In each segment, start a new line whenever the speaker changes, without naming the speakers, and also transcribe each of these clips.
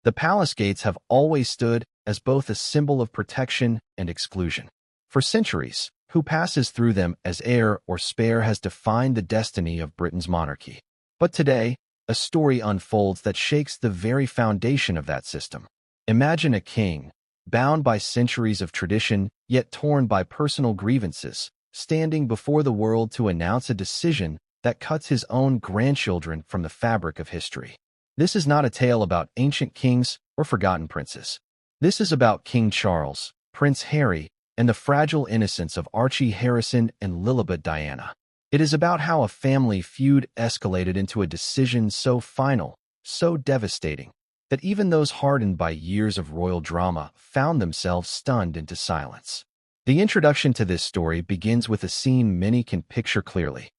The palace gates have always stood as both a symbol of protection and exclusion. For centuries, who passes through them as heir or spare has defined the destiny of Britain's monarchy. But today, a story unfolds that shakes the very foundation of that system. Imagine a king, bound by centuries of tradition, yet torn by personal grievances, standing before the world to announce a decision that cuts his own grandchildren from the fabric of history. This is not a tale about ancient kings or forgotten princes. This is about King Charles, Prince Harry, and the fragile innocence of Archie Harrison and Lilibet Diana. It is about how a family feud escalated into a decision so final, so devastating, that even those hardened by years of royal drama found themselves stunned into silence. The introduction to this story begins with a scene many can picture clearly.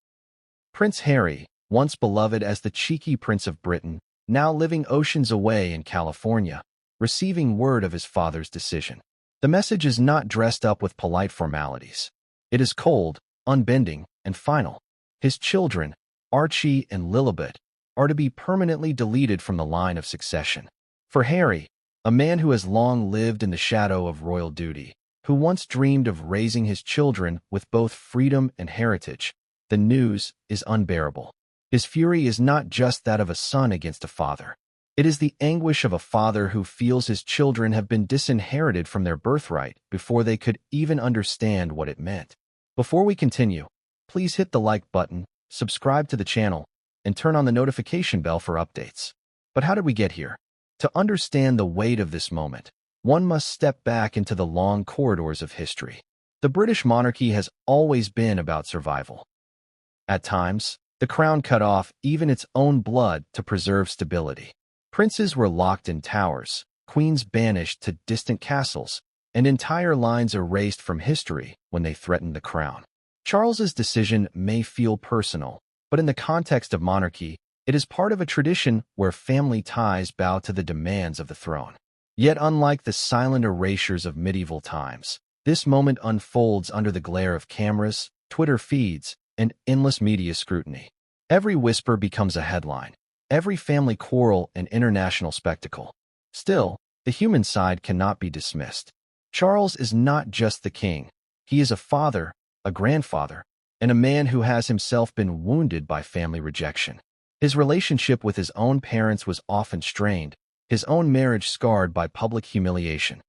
Prince Harry, once beloved as the cheeky Prince of Britain, now living oceans away in California, receiving word of his father's decision. The message is not dressed up with polite formalities. It is cold, unbending, and final. His children, Archie and Lilibet, are to be permanently deleted from the line of succession. For Harry, a man who has long lived in the shadow of royal duty, who once dreamed of raising his children with both freedom and heritage, the news is unbearable. His fury is not just that of a son against a father. It is the anguish of a father who feels his children have been disinherited from their birthright before they could even understand what it meant. Before we continue, please hit the like button, subscribe to the channel, and turn on the notification bell for updates. But how did we get here? To understand the weight of this moment, one must step back into the long corridors of history. The British monarchy has always been about survival. At times, the crown cut off even its own blood to preserve stability. Princes were locked in towers, queens banished to distant castles, and entire lines erased from history when they threatened the crown. Charles's decision may feel personal, but in the context of monarchy, it is part of a tradition where family ties bow to the demands of the throne. Yet unlike the silent erasures of medieval times, this moment unfolds under the glare of cameras, Twitter feeds, and endless media scrutiny. Every whisper becomes a headline, every family quarrel an international spectacle. Still, the human side cannot be dismissed. Charles is not just the king. He is a father, a grandfather, and a man who has himself been wounded by family rejection. His relationship with his own parents was often strained, his own marriage scarred by public humiliation.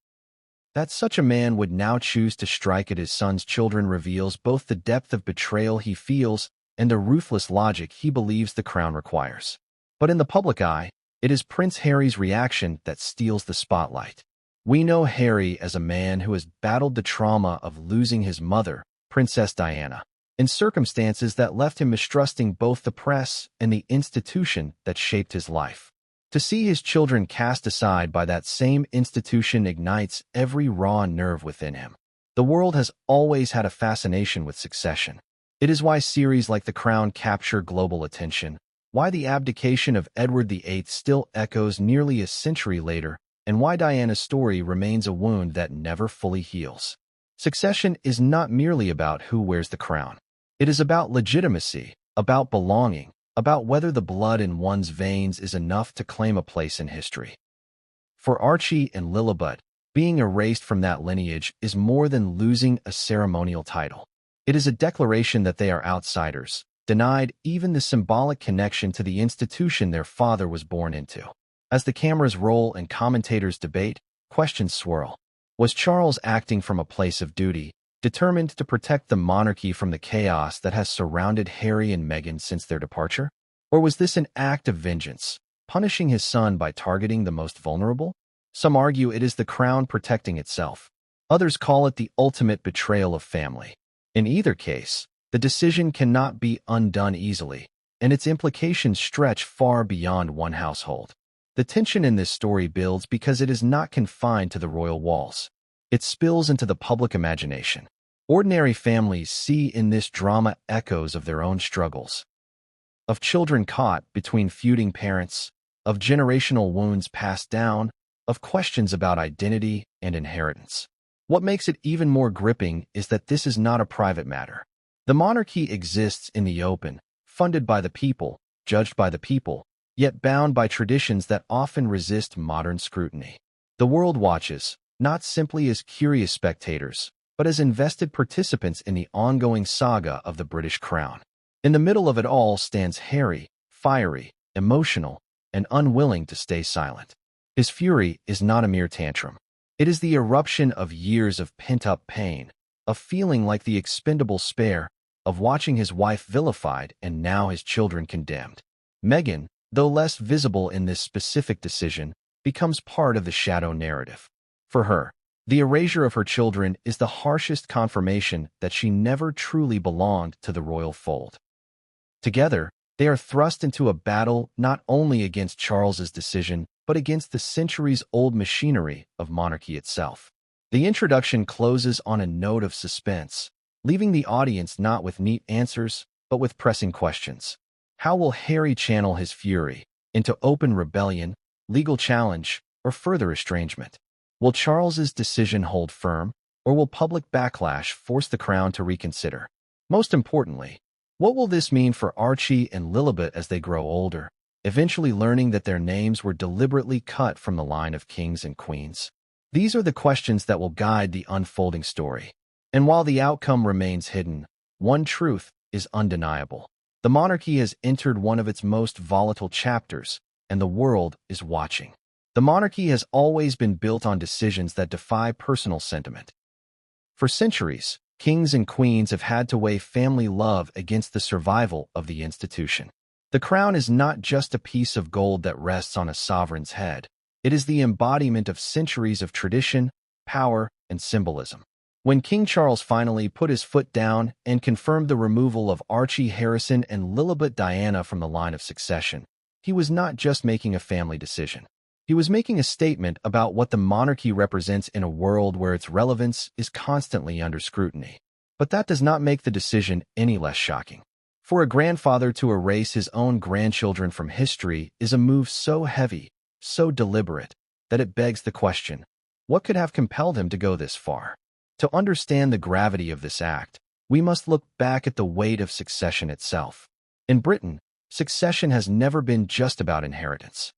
That such a man would now choose to strike at his son's children reveals both the depth of betrayal he feels and the ruthless logic he believes the crown requires. But in the public eye, it is Prince Harry's reaction that steals the spotlight. We know Harry as a man who has battled the trauma of losing his mother, Princess Diana, in circumstances that left him mistrusting both the press and the institution that shaped his life. To see his children cast aside by that same institution ignites every raw nerve within him. The world has always had a fascination with succession. It is why series like The Crown capture global attention, why the abdication of Edward VIII still echoes nearly a century later, and why Diana's story remains a wound that never fully heals. Succession is not merely about who wears the crown. It is about legitimacy, about belonging, about whether the blood in one's veins is enough to claim a place in history. For Archie and Lilibet, being erased from that lineage is more than losing a ceremonial title. It is a declaration that they are outsiders, denied even the symbolic connection to the institution their father was born into. As the cameras roll and commentators debate, questions swirl. Was Charles acting from a place of duty, determined to protect the monarchy from the chaos that has surrounded Harry and Meghan since their departure? Or was this an act of vengeance, punishing his son by targeting the most vulnerable? Some argue it is the crown protecting itself. Others call it the ultimate betrayal of family. In either case, the decision cannot be undone easily, and its implications stretch far beyond one household. The tension in this story builds because it is not confined to the royal walls. It spills into the public imagination. Ordinary families see in this drama echoes of their own struggles, of children caught between feuding parents, of generational wounds passed down, of questions about identity and inheritance. What makes it even more gripping is that this is not a private matter. The monarchy exists in the open, funded by the people, judged by the people, yet bound by traditions that often resist modern scrutiny. The world watches, not simply as curious spectators, but as invested participants in the ongoing saga of the British crown. In the middle of it all stands Harry, fiery, emotional, and unwilling to stay silent. His fury is not a mere tantrum. It is the eruption of years of pent-up pain, of feeling like the expendable spare, of watching his wife vilified and now his children condemned. Meghan, though less visible in this specific decision, becomes part of the shadow narrative. For her, the erasure of her children is the harshest confirmation that she never truly belonged to the royal fold. Together, they are thrust into a battle not only against Charles's decision, but against the centuries-old machinery of monarchy itself. The introduction closes on a note of suspense, leaving the audience not with neat answers, but with pressing questions. How will Harry channel his fury into open rebellion, legal challenge, or further estrangement? Will Charles's decision hold firm, or will public backlash force the crown to reconsider? Most importantly, what will this mean for Archie and Lilibet as they grow older, eventually learning that their names were deliberately cut from the line of kings and queens? These are the questions that will guide the unfolding story. And while the outcome remains hidden, one truth is undeniable. The monarchy has entered one of its most volatile chapters, and the world is watching. The monarchy has always been built on decisions that defy personal sentiment. For centuries, kings and queens have had to weigh family love against the survival of the institution. The crown is not just a piece of gold that rests on a sovereign's head. It is the embodiment of centuries of tradition, power, and symbolism. When King Charles finally put his foot down and confirmed the removal of Archie Harrison and Lilibet Diana from the line of succession, he was not just making a family decision. He was making a statement about what the monarchy represents in a world where its relevance is constantly under scrutiny. But that does not make the decision any less shocking. For a grandfather to erase his own grandchildren from history is a move so heavy, so deliberate, that it begs the question, what could have compelled him to go this far? To understand the gravity of this act, we must look back at the weight of succession itself. In Britain, succession has never been just about inheritance.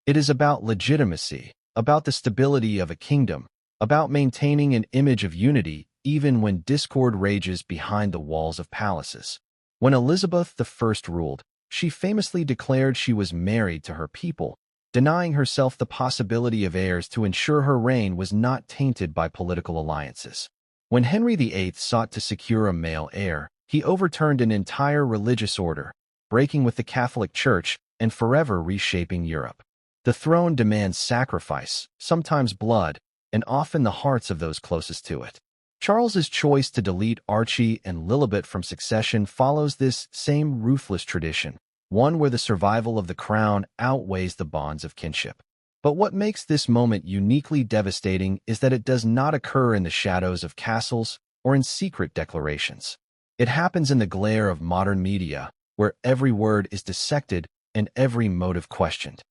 It is about legitimacy, about the stability of a kingdom, about maintaining an image of unity even when discord rages behind the walls of palaces. When Elizabeth I ruled, she famously declared she was married to her people, denying herself the possibility of heirs to ensure her reign was not tainted by political alliances. When Henry VIII sought to secure a male heir, he overturned an entire religious order, breaking with the Catholic Church and forever reshaping Europe. The throne demands sacrifice, sometimes blood, and often the hearts of those closest to it. Charles's choice to delete Archie and Lilibet from succession follows this same ruthless tradition, one where the survival of the crown outweighs the bonds of kinship. But what makes this moment uniquely devastating is that it does not occur in the shadows of castles or in secret declarations. It happens in the glare of modern media, where every word is dissected and every motive questioned.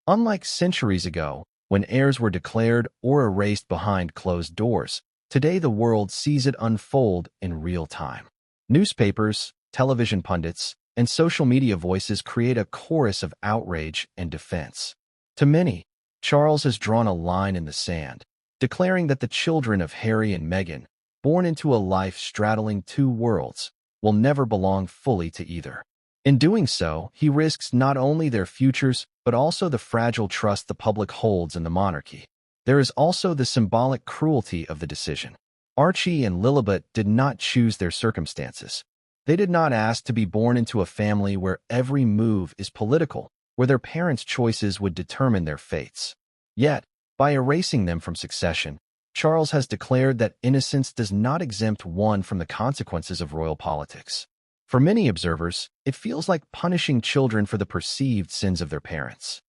Unlike centuries ago, when heirs were declared or erased behind closed doors, today the world sees it unfold in real time. Newspapers, television pundits, and social media voices create a chorus of outrage and defense. To many, Charles has drawn a line in the sand, declaring that the children of Harry and Meghan, born into a life straddling two worlds, will never belong fully to either. In doing so, he risks not only their futures, but also the fragile trust the public holds in the monarchy. There is also the symbolic cruelty of the decision. Archie and Lilibet did not choose their circumstances. They did not ask to be born into a family where every move is political, where their parents' choices would determine their fates. Yet, by erasing them from succession, Charles has declared that innocence does not exempt one from the consequences of royal politics. For many observers, it feels like punishing children for the perceived sins of their parents.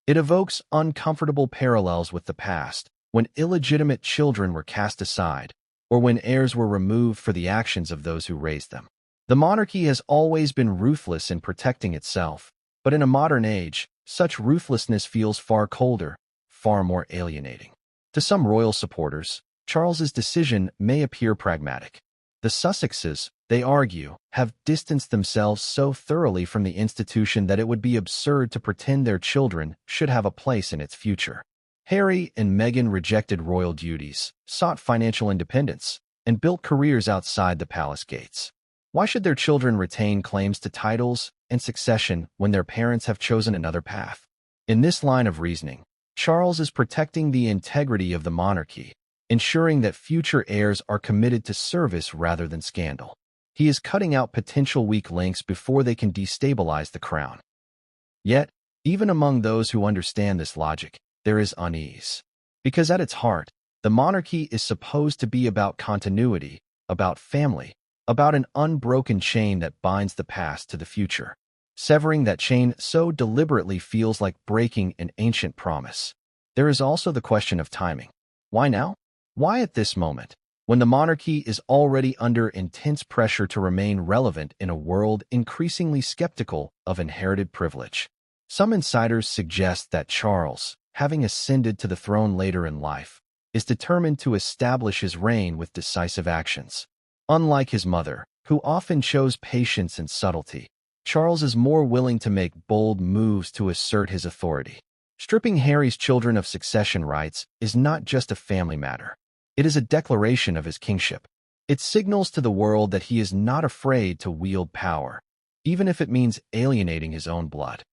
It evokes uncomfortable parallels with the past, when illegitimate children were cast aside, or when heirs were removed for the actions of those who raised them. The monarchy has always been ruthless in protecting itself, but in a modern age, such ruthlessness feels far colder, far more alienating. To some royal supporters, Charles's decision may appear pragmatic. The Sussexes, they argue, have distanced themselves so thoroughly from the institution that it would be absurd to pretend their children should have a place in its future. Harry and Meghan rejected royal duties, sought financial independence, and built careers outside the palace gates. Why should their children retain claims to titles and succession when their parents have chosen another path? In this line of reasoning, Charles is protecting the integrity of the monarchy, ensuring that future heirs are committed to service rather than scandal. He is cutting out potential weak links before they can destabilize the crown. Yet, even among those who understand this logic, there is unease. Because at its heart, the monarchy is supposed to be about continuity, about family, about an unbroken chain that binds the past to the future. Severing that chain so deliberately feels like breaking an ancient promise. There is also the question of timing. Why now? Why at this moment, when the monarchy is already under intense pressure to remain relevant in a world increasingly skeptical of inherited privilege? Some insiders suggest that Charles, having ascended to the throne later in life, is determined to establish his reign with decisive actions. Unlike his mother, who often chose patience and subtlety, Charles is more willing to make bold moves to assert his authority. Stripping Harry's children of succession rights is not just a family matter. It is a declaration of his kingship. It signals to the world that he is not afraid to wield power, even if it means alienating his own blood.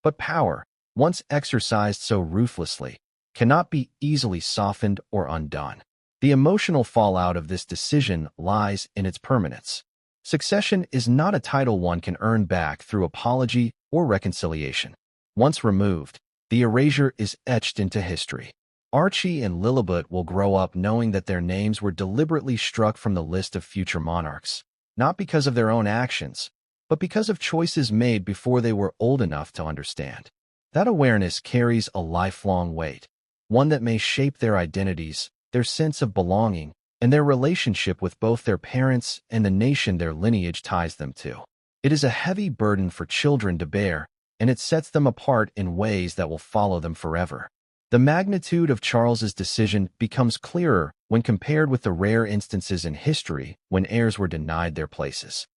But power, once exercised so ruthlessly, cannot be easily softened or undone. The emotional fallout of this decision lies in its permanence. Succession is not a title one can earn back through apology or reconciliation. Once removed, the erasure is etched into history. Archie and Lilibet will grow up knowing that their names were deliberately struck from the list of future monarchs, not because of their own actions, but because of choices made before they were old enough to understand. That awareness carries a lifelong weight, one that may shape their identities, their sense of belonging, and their relationship with both their parents and the nation their lineage ties them to. It is a heavy burden for children to bear, and it sets them apart in ways that will follow them forever. The magnitude of Charles's decision becomes clearer when compared with the rare instances in history when heirs were denied their places.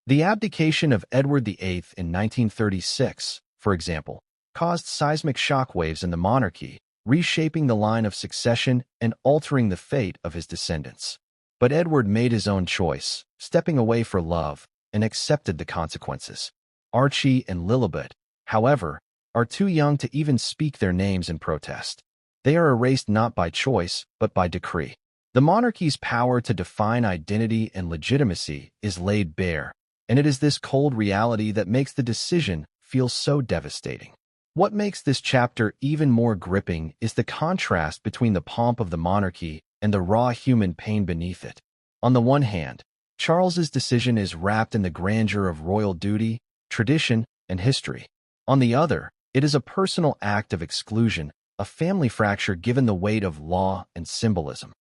The abdication of Edward VIII in 1936, for example, caused seismic shockwaves in the monarchy, reshaping the line of succession and altering the fate of his descendants. But Edward made his own choice, stepping away for love, and accepted the consequences. Archie and Lilibet, however, are too young to even speak their names in protest. They are erased not by choice, but by decree. The monarchy's power to define identity and legitimacy is laid bare, and it is this cold reality that makes the decision feel so devastating. What makes this chapter even more gripping is the contrast between the pomp of the monarchy and the raw human pain beneath it. On the one hand, Charles's decision is wrapped in the grandeur of royal duty, tradition, and history. On the other, it is a personal act of exclusion, a family fracture given the weight of law and symbolism.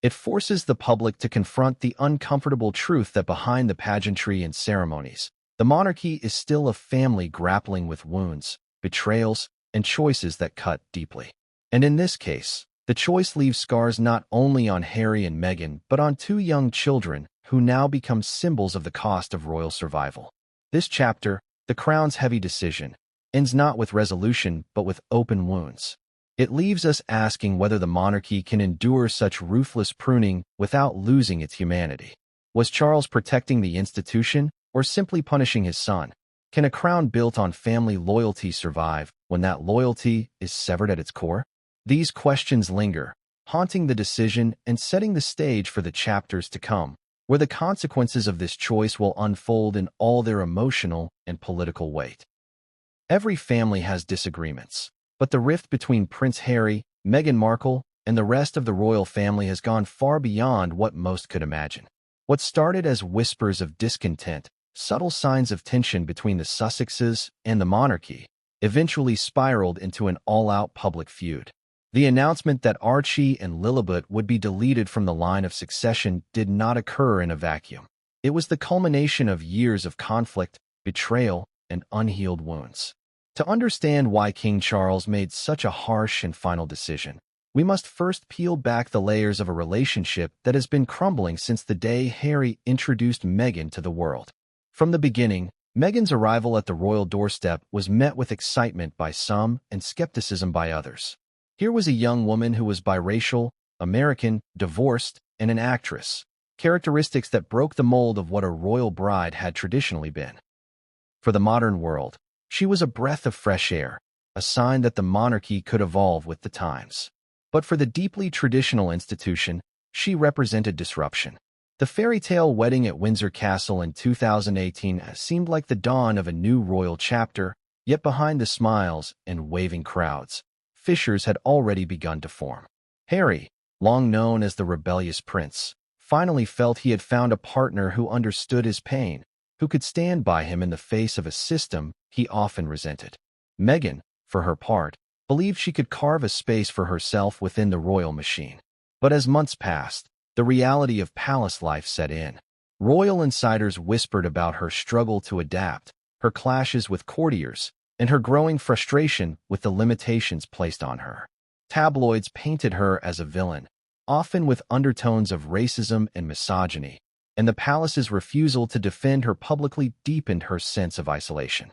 It forces the public to confront the uncomfortable truth that behind the pageantry and ceremonies, the monarchy is still a family grappling with wounds, betrayals, and choices that cut deeply. And in this case, the choice leaves scars not only on Harry and Meghan but on two young children who now become symbols of the cost of royal survival. This chapter, The Crown's Heavy Decision, ends not with resolution but with open wounds. It leaves us asking whether the monarchy can endure such ruthless pruning without losing its humanity. Was Charles protecting the institution or simply punishing his son? Can a crown built on family loyalty survive when that loyalty is severed at its core? These questions linger, haunting the decision and setting the stage for the chapters to come, where the consequences of this choice will unfold in all their emotional and political weight. Every family has disagreements, but the rift between Prince Harry, Meghan Markle, and the rest of the royal family has gone far beyond what most could imagine. What started as whispers of discontent, subtle signs of tension between the Sussexes and the monarchy, eventually spiraled into an all-out public feud. The announcement that Archie and Lilibet would be deleted from the line of succession did not occur in a vacuum. It was the culmination of years of conflict, betrayal, and unhealed wounds. To understand why King Charles made such a harsh and final decision, we must first peel back the layers of a relationship that has been crumbling since the day Harry introduced Meghan to the world. From the beginning, Meghan's arrival at the royal doorstep was met with excitement by some and skepticism by others. Here was a young woman who was biracial, American, divorced, and an actress, characteristics that broke the mold of what a royal bride had traditionally been. For the modern world, she was a breath of fresh air, a sign that the monarchy could evolve with the times. But for the deeply traditional institution, she represented disruption. The fairy tale wedding at Windsor Castle in 2018 seemed like the dawn of a new royal chapter, yet behind the smiles and waving crowds, fissures had already begun to form. Harry, long known as the rebellious prince, finally felt he had found a partner who understood his pain, who could stand by him in the face of a system he often resented. Meghan, for her part, believed she could carve a space for herself within the royal machine. But as months passed, the reality of palace life set in. Royal insiders whispered about her struggle to adapt, her clashes with courtiers, and her growing frustration with the limitations placed on her. Tabloids painted her as a villain, often with undertones of racism and misogyny, and the palace's refusal to defend her publicly deepened her sense of isolation.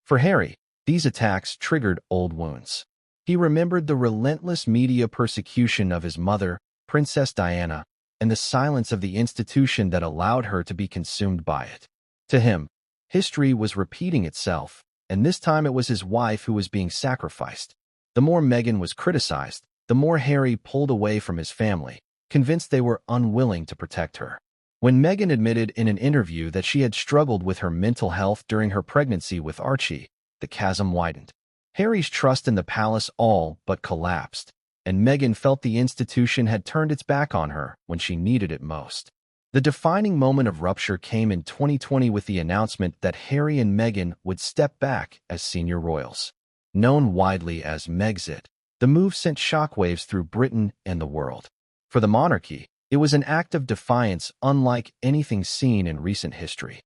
For Harry, these attacks triggered old wounds. He remembered the relentless media persecution of his mother, Princess Diana, and the silence of the institution that allowed her to be consumed by it. To him, history was repeating itself, and this time it was his wife who was being sacrificed. The more Meghan was criticized, the more Harry pulled away from his family, convinced they were unwilling to protect her. When Meghan admitted in an interview that she had struggled with her mental health during her pregnancy with Archie, the chasm widened. Harry's trust in the palace all but collapsed, and Meghan felt the institution had turned its back on her when she needed it most. The defining moment of rupture came in 2020 with the announcement that Harry and Meghan would step back as senior royals. Known widely as Megxit, the move sent shockwaves through Britain and the world. For the monarchy, it was an act of defiance unlike anything seen in recent history.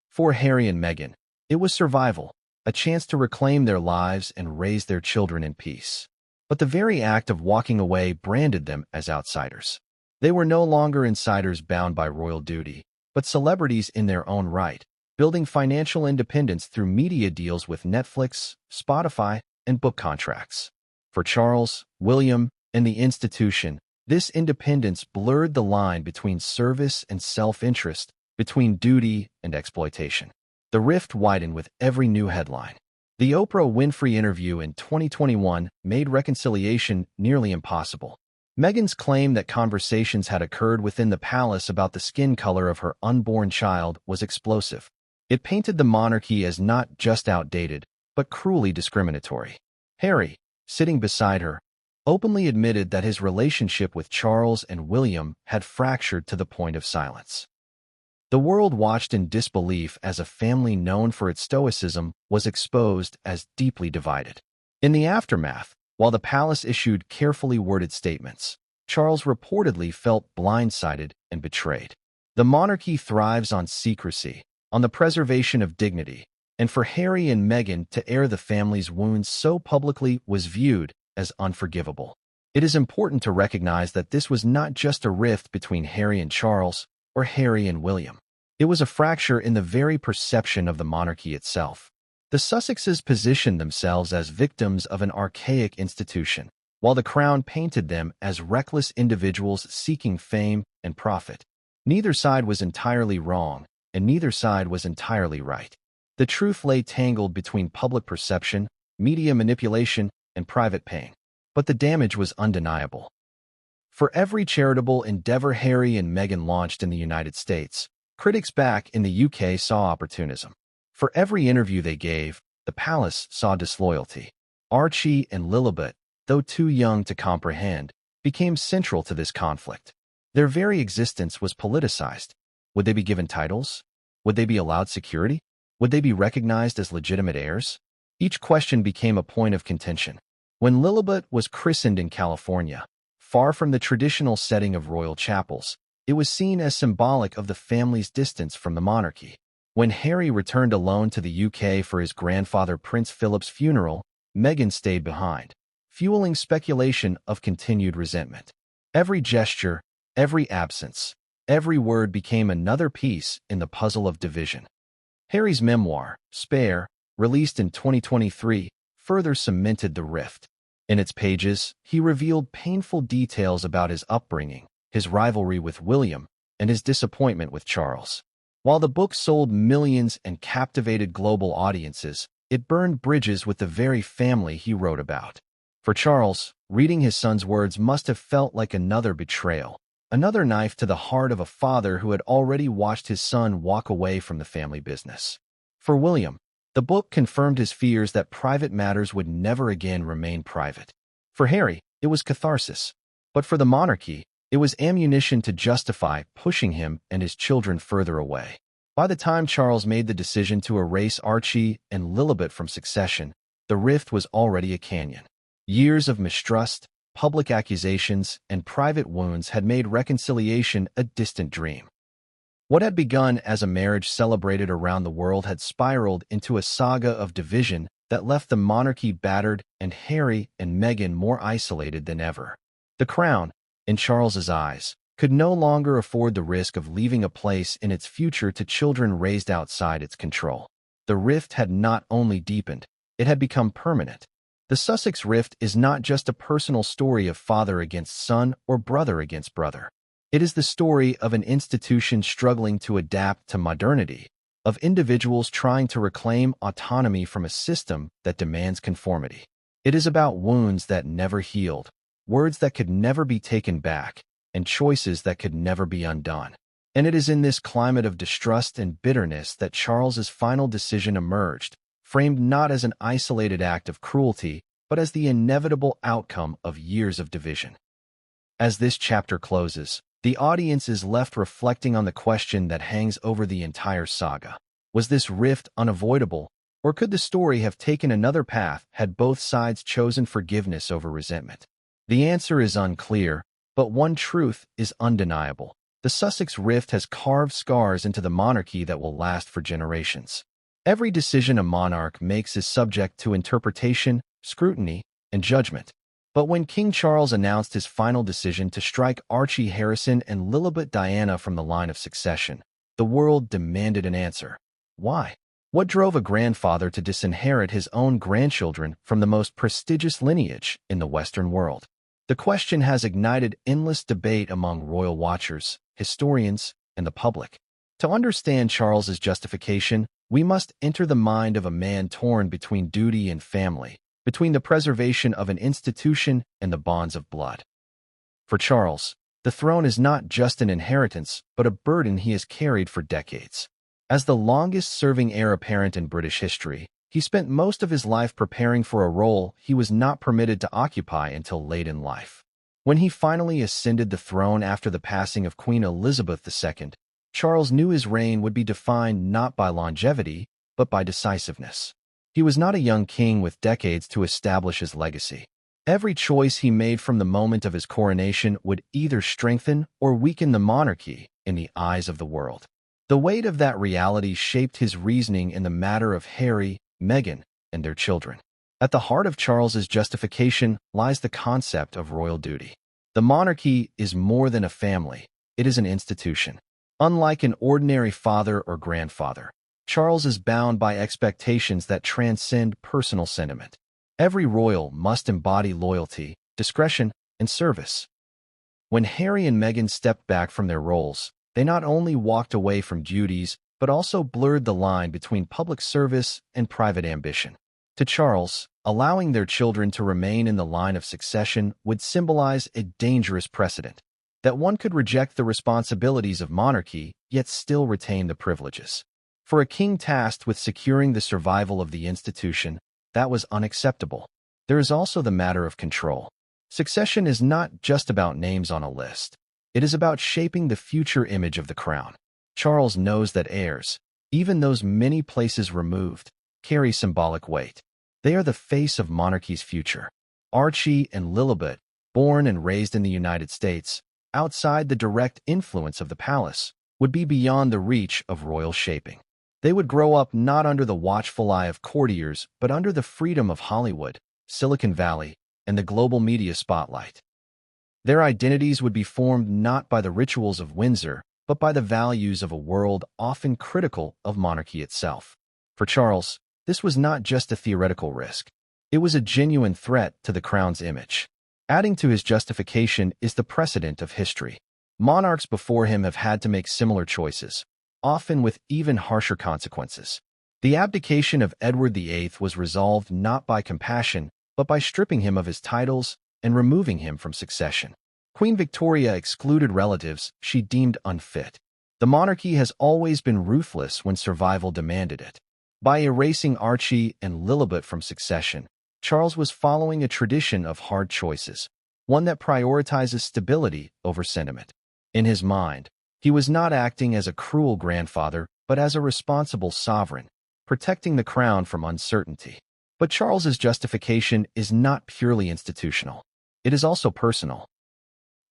For Harry and Meghan, it was survival, a chance to reclaim their lives and raise their children in peace. But the very act of walking away branded them as outsiders. They were no longer insiders bound by royal duty, but celebrities in their own right, building financial independence through media deals with Netflix, Spotify, and book contracts. For Charles, William, and the institution, this independence blurred the line between service and self-interest, between duty and exploitation. The rift widened with every new headline. The Oprah Winfrey interview in 2021 made reconciliation nearly impossible. Meghan's claim that conversations had occurred within the palace about the skin color of her unborn child was explosive. It painted the monarchy as not just outdated, but cruelly discriminatory. Harry, sitting beside her, openly admitted that his relationship with Charles and William had fractured to the point of silence. The world watched in disbelief as a family known for its stoicism was exposed as deeply divided. In the aftermath, while the palace issued carefully worded statements, Charles reportedly felt blindsided and betrayed. The monarchy thrives on secrecy, on the preservation of dignity, and for Harry and Meghan to air the family's wounds so publicly was viewed as unforgivable. It is important to recognize that this was not just a rift between Harry and Charles, or Harry and William. It was a fracture in the very perception of the monarchy itself. The Sussexes positioned themselves as victims of an archaic institution, while the crown painted them as reckless individuals seeking fame and profit. Neither side was entirely wrong, and neither side was entirely right. The truth lay tangled between public perception, media manipulation, and private pain. But the damage was undeniable. For every charitable endeavor Harry and Meghan launched in the United States, critics back in the UK saw opportunism. For every interview they gave, the palace saw disloyalty. Archie and Lilibet, though too young to comprehend, became central to this conflict. Their very existence was politicized. Would they be given titles? Would they be allowed security? Would they be recognized as legitimate heirs? Each question became a point of contention. When Lilibet was christened in California, far from the traditional setting of royal chapels, it was seen as symbolic of the family's distance from the monarchy. When Harry returned alone to the UK for his grandfather Prince Philip's funeral, Meghan stayed behind, fueling speculation of continued resentment. Every gesture, every absence, every word became another piece in the puzzle of division. Harry's memoir, Spare, released in 2023, further cemented the rift. In its pages, he revealed painful details about his upbringing, his rivalry with William, and his disappointment with Charles. While the book sold millions and captivated global audiences, it burned bridges with the very family he wrote about. For Charles, reading his son's words must have felt like another betrayal, another knife to the heart of a father who had already watched his son walk away from the family business. For William, the book confirmed his fears that private matters would never again remain private. For Harry, it was catharsis. But for the monarchy, it was ammunition to justify pushing him and his children further away. By the time Charles made the decision to erase Archie and Lilibet from succession, the rift was already a canyon. Years of mistrust, public accusations, and private wounds had made reconciliation a distant dream. What had begun as a marriage celebrated around the world had spiraled into a saga of division that left the monarchy battered and Harry and Meghan more isolated than ever. The crown, in Charles's eyes, could no longer afford the risk of leaving a place in its future to children raised outside its control. The rift had not only deepened, it had become permanent. The Sussex rift is not just a personal story of father against son or brother against brother. It is the story of an institution struggling to adapt to modernity, of individuals trying to reclaim autonomy from a system that demands conformity. It is about wounds that never healed, words that could never be taken back, and choices that could never be undone. And it is in this climate of distrust and bitterness that Charles's final decision emerged, framed not as an isolated act of cruelty, but as the inevitable outcome of years of division. As this chapter closes, the audience is left reflecting on the question that hangs over the entire saga. Was this rift unavoidable, or could the story have taken another path had both sides chosen forgiveness over resentment? The answer is unclear, but one truth is undeniable. The Sussex rift has carved scars into the monarchy that will last for generations. Every decision a monarch makes is subject to interpretation, scrutiny, and judgment. But when King Charles announced his final decision to strike Archie Harrison and Lilibet Diana from the line of succession, the world demanded an answer. Why? What drove a grandfather to disinherit his own grandchildren from the most prestigious lineage in the Western world? The question has ignited endless debate among royal watchers, historians, and the public. To understand Charles's justification, we must enter the mind of a man torn between duty and family, between the preservation of an institution and the bonds of blood. For Charles, the throne is not just an inheritance, but a burden he has carried for decades. As the longest-serving heir apparent in British history, he spent most of his life preparing for a role he was not permitted to occupy until late in life. When he finally ascended the throne after the passing of Queen Elizabeth II, Charles knew his reign would be defined not by longevity, but by decisiveness. He was not a young king with decades to establish his legacy. Every choice he made from the moment of his coronation would either strengthen or weaken the monarchy in the eyes of the world. The weight of that reality shaped his reasoning in the matter of Harry, Meghan, and their children. At the heart of Charles's justification lies the concept of royal duty. The monarchy is more than a family, it is an institution. Unlike an ordinary father or grandfather, Charles is bound by expectations that transcend personal sentiment. Every royal must embody loyalty, discretion, and service. When Harry and Meghan stepped back from their roles, they not only walked away from duties, but also blurred the line between public service and private ambition. To Charles, allowing their children to remain in the line of succession would symbolize a dangerous precedent, that one could reject the responsibilities of monarchy, yet still retain the privileges. For a king tasked with securing the survival of the institution, that was unacceptable. There is also the matter of control. Succession is not just about names on a list. It is about shaping the future image of the crown. Charles knows that heirs, even those many places removed, carry symbolic weight. They are the face of monarchy's future. Archie and Lilibet, born and raised in the United States, outside the direct influence of the palace, would be beyond the reach of royal shaping. They would grow up not under the watchful eye of courtiers, but under the freedom of Hollywood, Silicon Valley, and the global media spotlight. Their identities would be formed not by the rituals of Windsor, but by the values of a world often critical of monarchy itself. For Charles, this was not just a theoretical risk. It was a genuine threat to the crown's image. Adding to his justification is the precedent of history. Monarchs before him have had to make similar choices, often with even harsher consequences. The abdication of Edward VIII was resolved not by compassion, but by stripping him of his titles and removing him from succession. Queen Victoria excluded relatives she deemed unfit. The monarchy has always been ruthless when survival demanded it. By erasing Archie and Lilibet from succession, Charles was following a tradition of hard choices, one that prioritizes stability over sentiment. In his mind, he was not acting as a cruel grandfather, but as a responsible sovereign, protecting the crown from uncertainty. But Charles's justification is not purely institutional. It is also personal.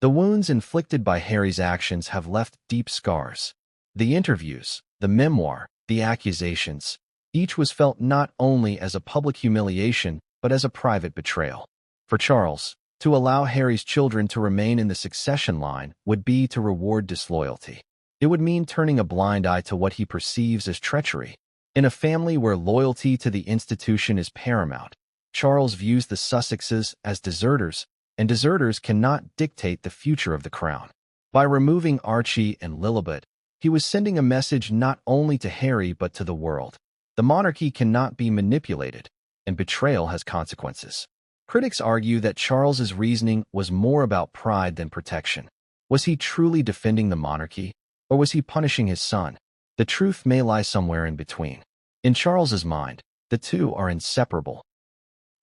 The wounds inflicted by Harry's actions have left deep scars. The interviews, the memoir, the accusations, each was felt not only as a public humiliation, but as a private betrayal. For Charles, to allow Harry's children to remain in the succession line would be to reward disloyalty. It would mean turning a blind eye to what he perceives as treachery. In a family where loyalty to the institution is paramount, Charles views the Sussexes as deserters, and deserters cannot dictate the future of the crown. By removing Archie and Lilibet, he was sending a message not only to Harry but to the world. The monarchy cannot be manipulated, and betrayal has consequences. Critics argue that Charles's reasoning was more about pride than protection. Was he truly defending the monarchy, or was he punishing his son? The truth may lie somewhere in between. In Charles's mind, the two are inseparable.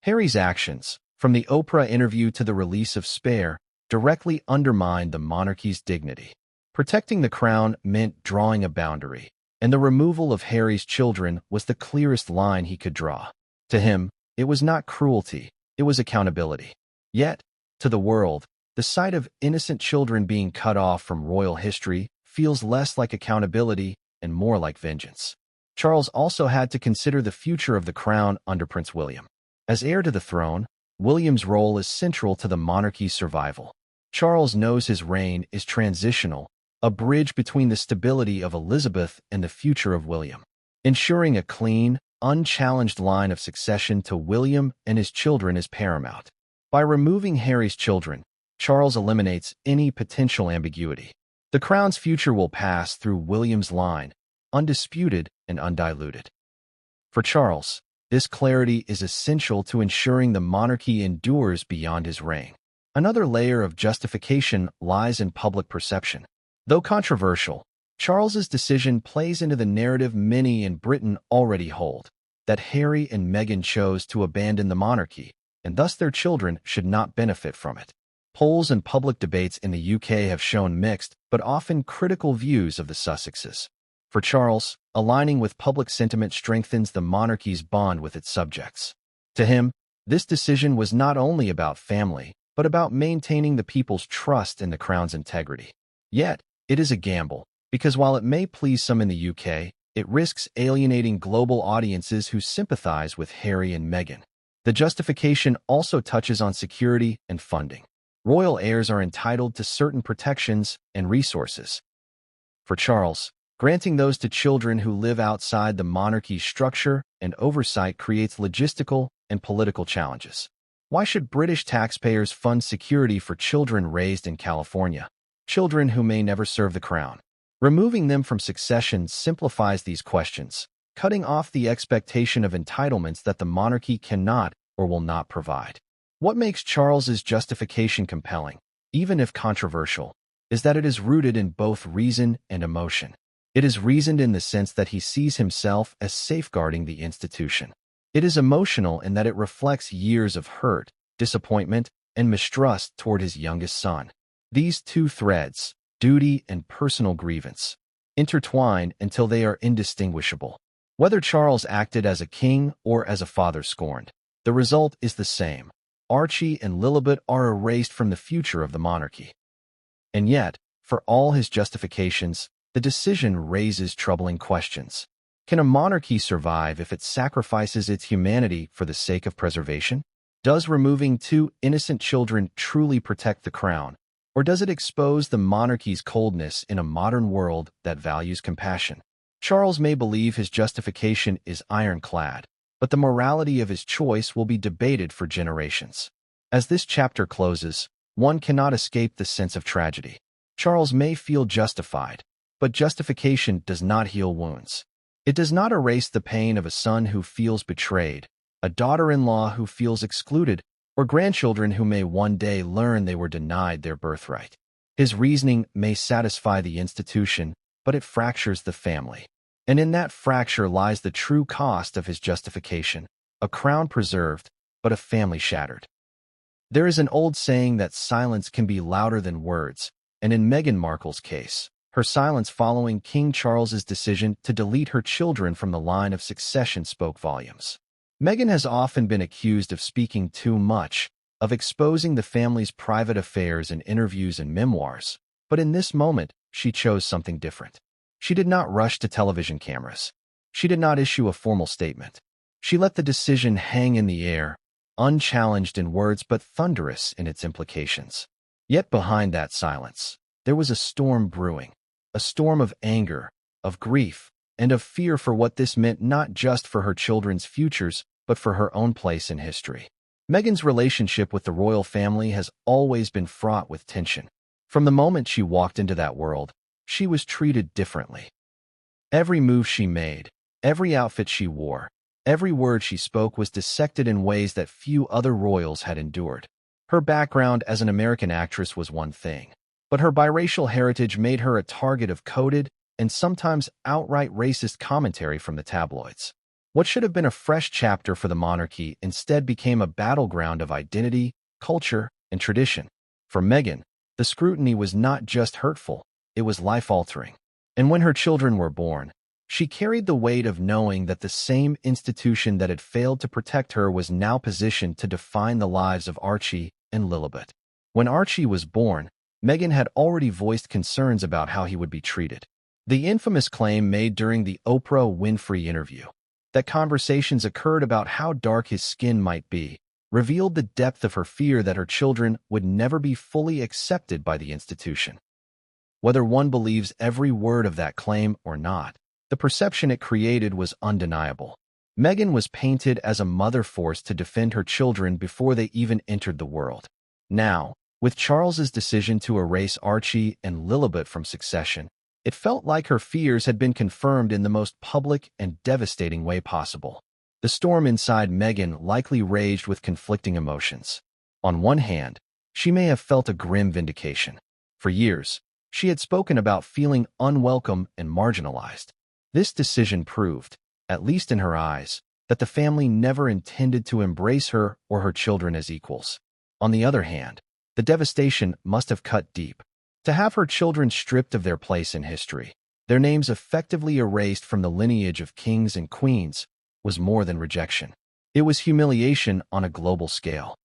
Harry's actions, from the Oprah interview to the release of Spare, directly undermined the monarchy's dignity. Protecting the crown meant drawing a boundary, and the removal of Harry's children was the clearest line he could draw. To him, it was not cruelty, it was accountability. Yet, to the world, the sight of innocent children being cut off from royal history feels less like accountability and more like vengeance. Charles also had to consider the future of the crown under Prince William. As heir to the throne, William's role is central to the monarchy's survival. Charles knows his reign is transitional, a bridge between the stability of Elizabeth and the future of William. Ensuring a clean, unchallenged line of succession to William and his children is paramount. By removing Harry's children, Charles eliminates any potential ambiguity. The crown's future will pass through William's line, undisputed and undiluted. For Charles, this clarity is essential to ensuring the monarchy endures beyond his reign. Another layer of justification lies in public perception. Though controversial, Charles's decision plays into the narrative many in Britain already hold, that Harry and Meghan chose to abandon the monarchy, and thus their children should not benefit from it. Polls and public debates in the UK have shown mixed, but often critical views of the Sussexes. For Charles, aligning with public sentiment strengthens the monarchy's bond with its subjects. To him, this decision was not only about family, but about maintaining the people's trust in the crown's integrity. Yet, it is a gamble, because while it may please some in the UK, it risks alienating global audiences who sympathize with Harry and Meghan. The justification also touches on security and funding. Royal heirs are entitled to certain protections and resources. For Charles, granting those to children who live outside the monarchy's structure and oversight creates logistical and political challenges. Why should British taxpayers fund security for children raised in California? Children who may never serve the crown. Removing them from succession simplifies these questions, cutting off the expectation of entitlements that the monarchy cannot or will not provide. What makes Charles's justification compelling, even if controversial, is that it is rooted in both reason and emotion. It is reasoned in the sense that he sees himself as safeguarding the institution. It is emotional in that it reflects years of hurt, disappointment, and mistrust toward his youngest son. These two threads, duty and personal grievance, intertwine until they are indistinguishable. Whether Charles acted as a king or as a father scorned, the result is the same. Archie and Lilibet are erased from the future of the monarchy. And yet, for all his justifications, the decision raises troubling questions. Can a monarchy survive if it sacrifices its humanity for the sake of preservation? Does removing two innocent children truly protect the crown, or does it expose the monarchy's coldness in a modern world that values compassion? Charles may believe his justification is ironclad, but the morality of his choice will be debated for generations. As this chapter closes, one cannot escape the sense of tragedy. Charles may feel justified, but justification does not heal wounds. It does not erase the pain of a son who feels betrayed, a daughter-in-law who feels excluded, or grandchildren who may one day learn they were denied their birthright. His reasoning may satisfy the institution, but it fractures the family. And in that fracture lies the true cost of his justification, a crown preserved, but a family shattered. There is an old saying that silence can be louder than words, and in Meghan Markle's case, her silence following King Charles's decision to delete her children from the line of succession spoke volumes. Meghan has often been accused of speaking too much, of exposing the family's private affairs in interviews and memoirs, but in this moment, she chose something different. She did not rush to television cameras. She did not issue a formal statement. She let the decision hang in the air, unchallenged in words but thunderous in its implications. Yet behind that silence, there was a storm brewing, a storm of anger, of grief, and of fear for what this meant not just for her children's futures, but for her own place in history. Meghan's relationship with the royal family has always been fraught with tension. From the moment she walked into that world, she was treated differently. Every move she made, every outfit she wore, every word she spoke was dissected in ways that few other royals had endured. Her background as an American actress was one thing, but her biracial heritage made her a target of coded and sometimes outright racist commentary from the tabloids. What should have been a fresh chapter for the monarchy instead became a battleground of identity, culture, and tradition. For Meghan, the scrutiny was not just hurtful, it was life-altering. And when her children were born, she carried the weight of knowing that the same institution that had failed to protect her was now positioned to define the lives of Archie and Lilibet. When Archie was born, Meghan had already voiced concerns about how he would be treated. The infamous claim made during the Oprah Winfrey interview, that conversations occurred about how dark his skin might be, revealed the depth of her fear that her children would never be fully accepted by the institution. Whether one believes every word of that claim or not, the perception it created was undeniable. Meghan was painted as a mother forced to defend her children before they even entered the world. Now, with Charles's decision to erase Archie and Lilibet from succession, it felt like her fears had been confirmed in the most public and devastating way possible. The storm inside Meghan likely raged with conflicting emotions. On one hand, she may have felt a grim vindication. For years, she had spoken about feeling unwelcome and marginalized. This decision proved, at least in her eyes, that the family never intended to embrace her or her children as equals. On the other hand, the devastation must have cut deep. To have her children stripped of their place in history, their names effectively erased from the lineage of kings and queens, was more than rejection. It was humiliation on a global scale.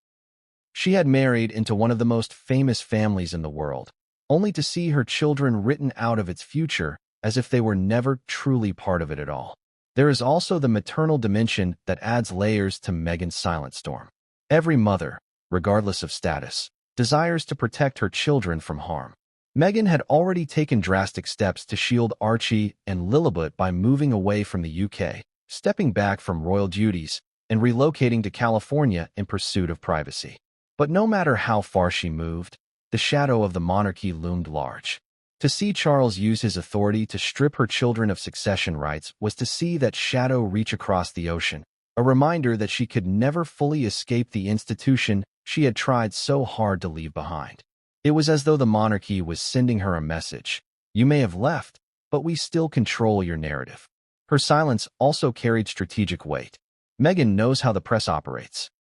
She had married into one of the most famous families in the world, only to see her children written out of its future as if they were never truly part of it at all. There is also the maternal dimension that adds layers to Meghan's silent storm. Every mother, regardless of status, desires to protect her children from harm. Meghan had already taken drastic steps to shield Archie and Lilibet by moving away from the UK, stepping back from royal duties, and relocating to California in pursuit of privacy. But no matter how far she moved, the shadow of the monarchy loomed large. To see Charles use his authority to strip her children of succession rights was to see that shadow reach across the ocean, a reminder that she could never fully escape the institution she had tried so hard to leave behind. It was as though the monarchy was sending her a message. You may have left, but we still control your narrative. Her silence also carried strategic weight. Meghan knows how the press operates.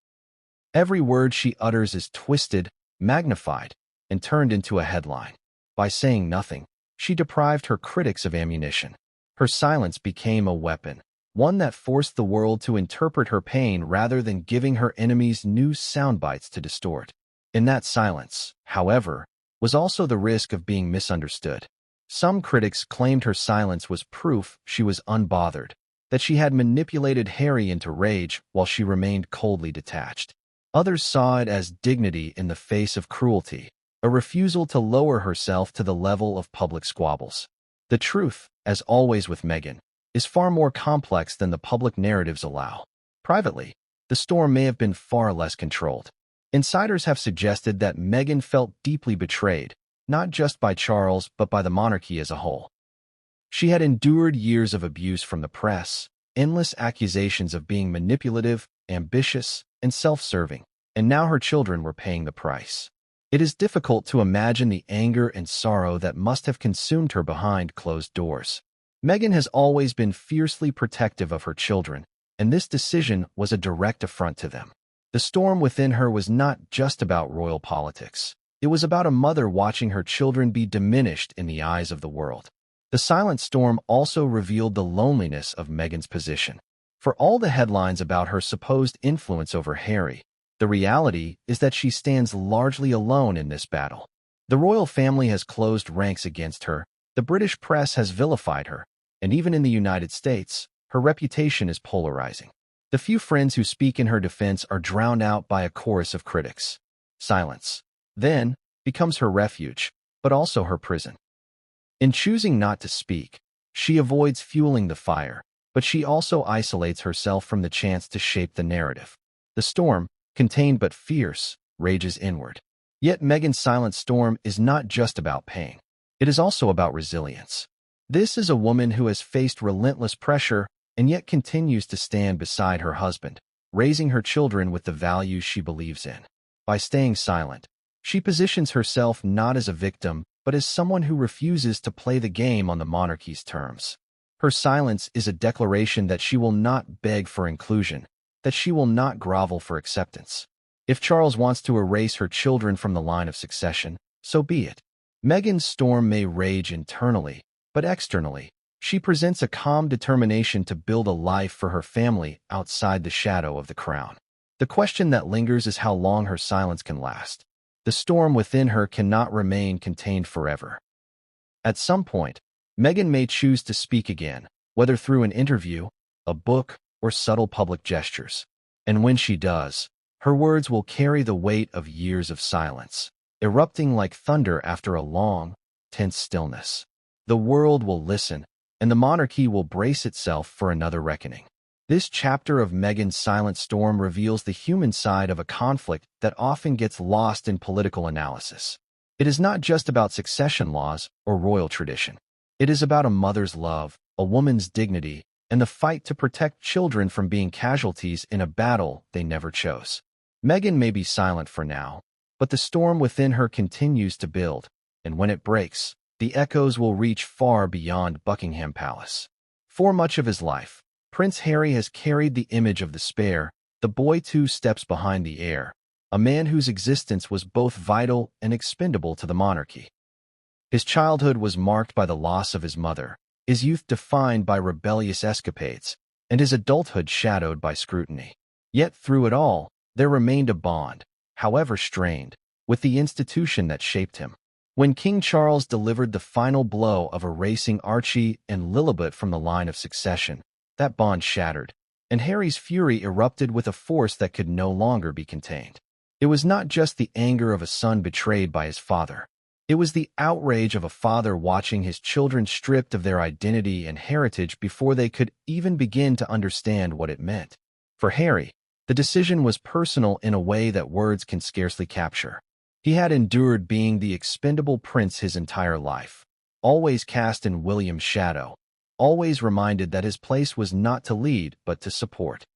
Every word she utters is twisted, magnified, and turned into a headline. By saying nothing, she deprived her critics of ammunition. Her silence became a weapon, one that forced the world to interpret her pain rather than giving her enemies new soundbites to distort. In that silence, however, was also the risk of being misunderstood. Some critics claimed her silence was proof she was unbothered, that she had manipulated Harry into rage while she remained coldly detached. Others saw it as dignity in the face of cruelty, a refusal to lower herself to the level of public squabbles. The truth, as always with Meghan, is far more complex than the public narratives allow. Privately, the storm may have been far less controlled. Insiders have suggested that Meghan felt deeply betrayed, not just by Charles but by the monarchy as a whole. She had endured years of abuse from the press, endless accusations of being manipulative, ambitious, and self-serving, and now her children were paying the price. It is difficult to imagine the anger and sorrow that must have consumed her behind closed doors. Meghan has always been fiercely protective of her children, and this decision was a direct affront to them. The storm within her was not just about royal politics. It was about a mother watching her children be diminished in the eyes of the world. The silent storm also revealed the loneliness of Meghan's position. For all the headlines about her supposed influence over Harry, the reality is that she stands largely alone in this battle. The royal family has closed ranks against her, the British press has vilified her, and even in the United States, her reputation is polarizing. The few friends who speak in her defense are drowned out by a chorus of critics. Silence, then, becomes her refuge, but also her prison. In choosing not to speak, she avoids fueling the fire, but she also isolates herself from the chance to shape the narrative. The storm, contained but fierce, rages inward. Yet Meghan's silent storm is not just about pain. It is also about resilience. This is a woman who has faced relentless pressure and yet continues to stand beside her husband, raising her children with the values she believes in. By staying silent, she positions herself not as a victim, but as someone who refuses to play the game on the monarchy's terms. Her silence is a declaration that she will not beg for inclusion, that she will not grovel for acceptance. If Charles wants to erase her children from the line of succession, so be it. Meghan's storm may rage internally, but externally, she presents a calm determination to build a life for her family outside the shadow of the crown. The question that lingers is how long her silence can last. The storm within her cannot remain contained forever. At some point, Meghan may choose to speak again, whether through an interview, a book, or subtle public gestures. And when she does, her words will carry the weight of years of silence, erupting like thunder after a long, tense stillness. The world will listen, and the monarchy will brace itself for another reckoning. This chapter of Meghan's silent storm reveals the human side of a conflict that often gets lost in political analysis. It is not just about succession laws or royal tradition. It is about a mother's love, a woman's dignity, and the fight to protect children from being casualties in a battle they never chose. Meghan may be silent for now, but the storm within her continues to build, and when it breaks, the echoes will reach far beyond Buckingham Palace. For much of his life, Prince Harry has carried the image of the spare, the boy 2 steps behind the heir, a man whose existence was both vital and expendable to the monarchy. His childhood was marked by the loss of his mother, his youth defined by rebellious escapades, and his adulthood shadowed by scrutiny. Yet through it all, there remained a bond, however strained, with the institution that shaped him. When King Charles delivered the final blow of erasing Archie and Lilibet from the line of succession, that bond shattered, and Harry's fury erupted with a force that could no longer be contained. It was not just the anger of a son betrayed by his father. It was the outrage of a father watching his children stripped of their identity and heritage before they could even begin to understand what it meant. For Harry, the decision was personal in a way that words can scarcely capture. He had endured being the expendable prince his entire life, always cast in William's shadow, always reminded that his place was not to lead but to support.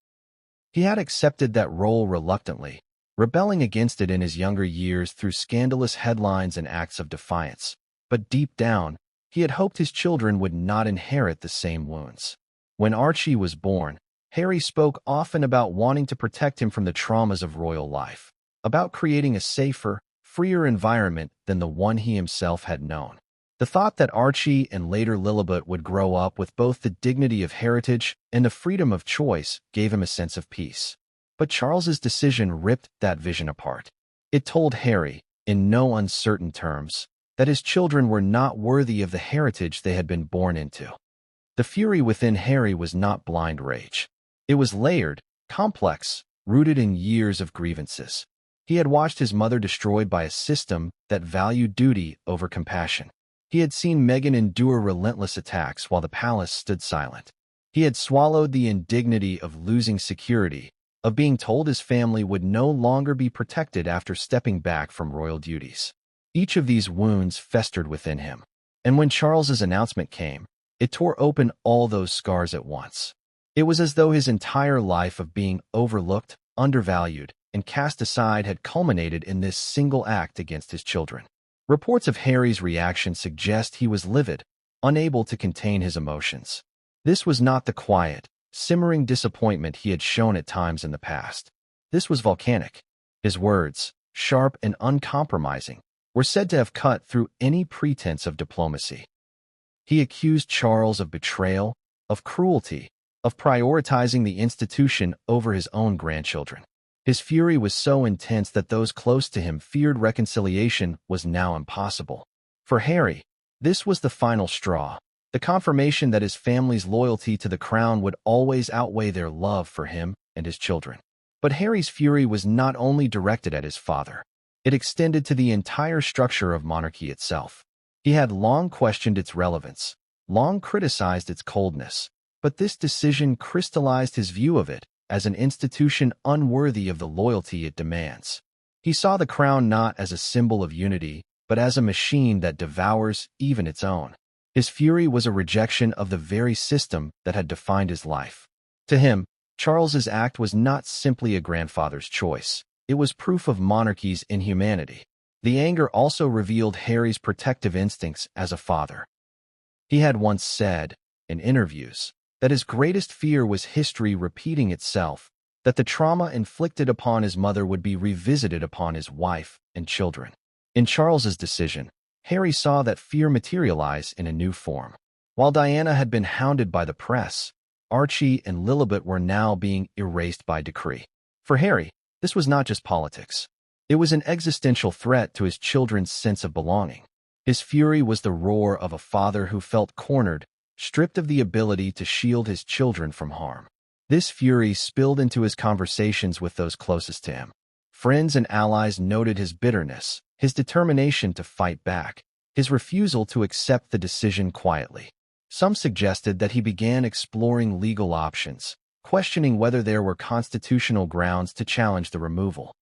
He had accepted that role reluctantly, rebelling against it in his younger years through scandalous headlines and acts of defiance. But deep down, he had hoped his children would not inherit the same wounds. When Archie was born, Harry spoke often about wanting to protect him from the traumas of royal life, about creating a safer, freer environment than the one he himself had known. The thought that Archie and later Lilibet would grow up with both the dignity of heritage and the freedom of choice gave him a sense of peace. But Charles's decision ripped that vision apart. It told Harry, in no uncertain terms, that his children were not worthy of the heritage they had been born into. The fury within Harry was not blind rage. It was layered, complex, rooted in years of grievances. He had watched his mother destroyed by a system that valued duty over compassion. He had seen Meghan endure relentless attacks while the palace stood silent. He had swallowed the indignity of losing security, of being told his family would no longer be protected after stepping back from royal duties. Each of these wounds festered within him. And when Charles's announcement came, it tore open all those scars at once. It was as though his entire life of being overlooked, undervalued, and cast aside had culminated in this single act against his children. Reports of Harry's reaction suggest he was livid, unable to contain his emotions. This was not the quiet, simmering disappointment he had shown at times in the past. This was volcanic. His words, sharp and uncompromising, were said to have cut through any pretense of diplomacy. He accused Charles of betrayal, of cruelty, of prioritizing the institution over his own grandchildren. His fury was so intense that those close to him feared reconciliation was now impossible. For Harry, this was the final straw, the confirmation that his family's loyalty to the crown would always outweigh their love for him and his children. But Harry's fury was not only directed at his father. It extended to the entire structure of monarchy itself. He had long questioned its relevance, long criticized its coldness, but this decision crystallized his view of it as an institution unworthy of the loyalty it demands. He saw the crown not as a symbol of unity, but as a machine that devours even its own. His fury was a rejection of the very system that had defined his life. To him, Charles's act was not simply a grandfather's choice. It was proof of monarchy's inhumanity. The anger also revealed Harry's protective instincts as a father. He had once said, in interviews, that his greatest fear was history repeating itself, that the trauma inflicted upon his mother would be revisited upon his wife and children. In Charles's decision, Harry saw that fear materialize in a new form. While Diana had been hounded by the press, Archie and Lilibet were now being erased by decree. For Harry, this was not just politics. It was an existential threat to his children's sense of belonging. His fury was the roar of a father who felt cornered, stripped of the ability to shield his children from harm. This fury spilled into his conversations with those closest to him. Friends and allies noted his bitterness, his determination to fight back, his refusal to accept the decision quietly. Some suggested that he began exploring legal options, questioning whether there were constitutional grounds to challenge the removal.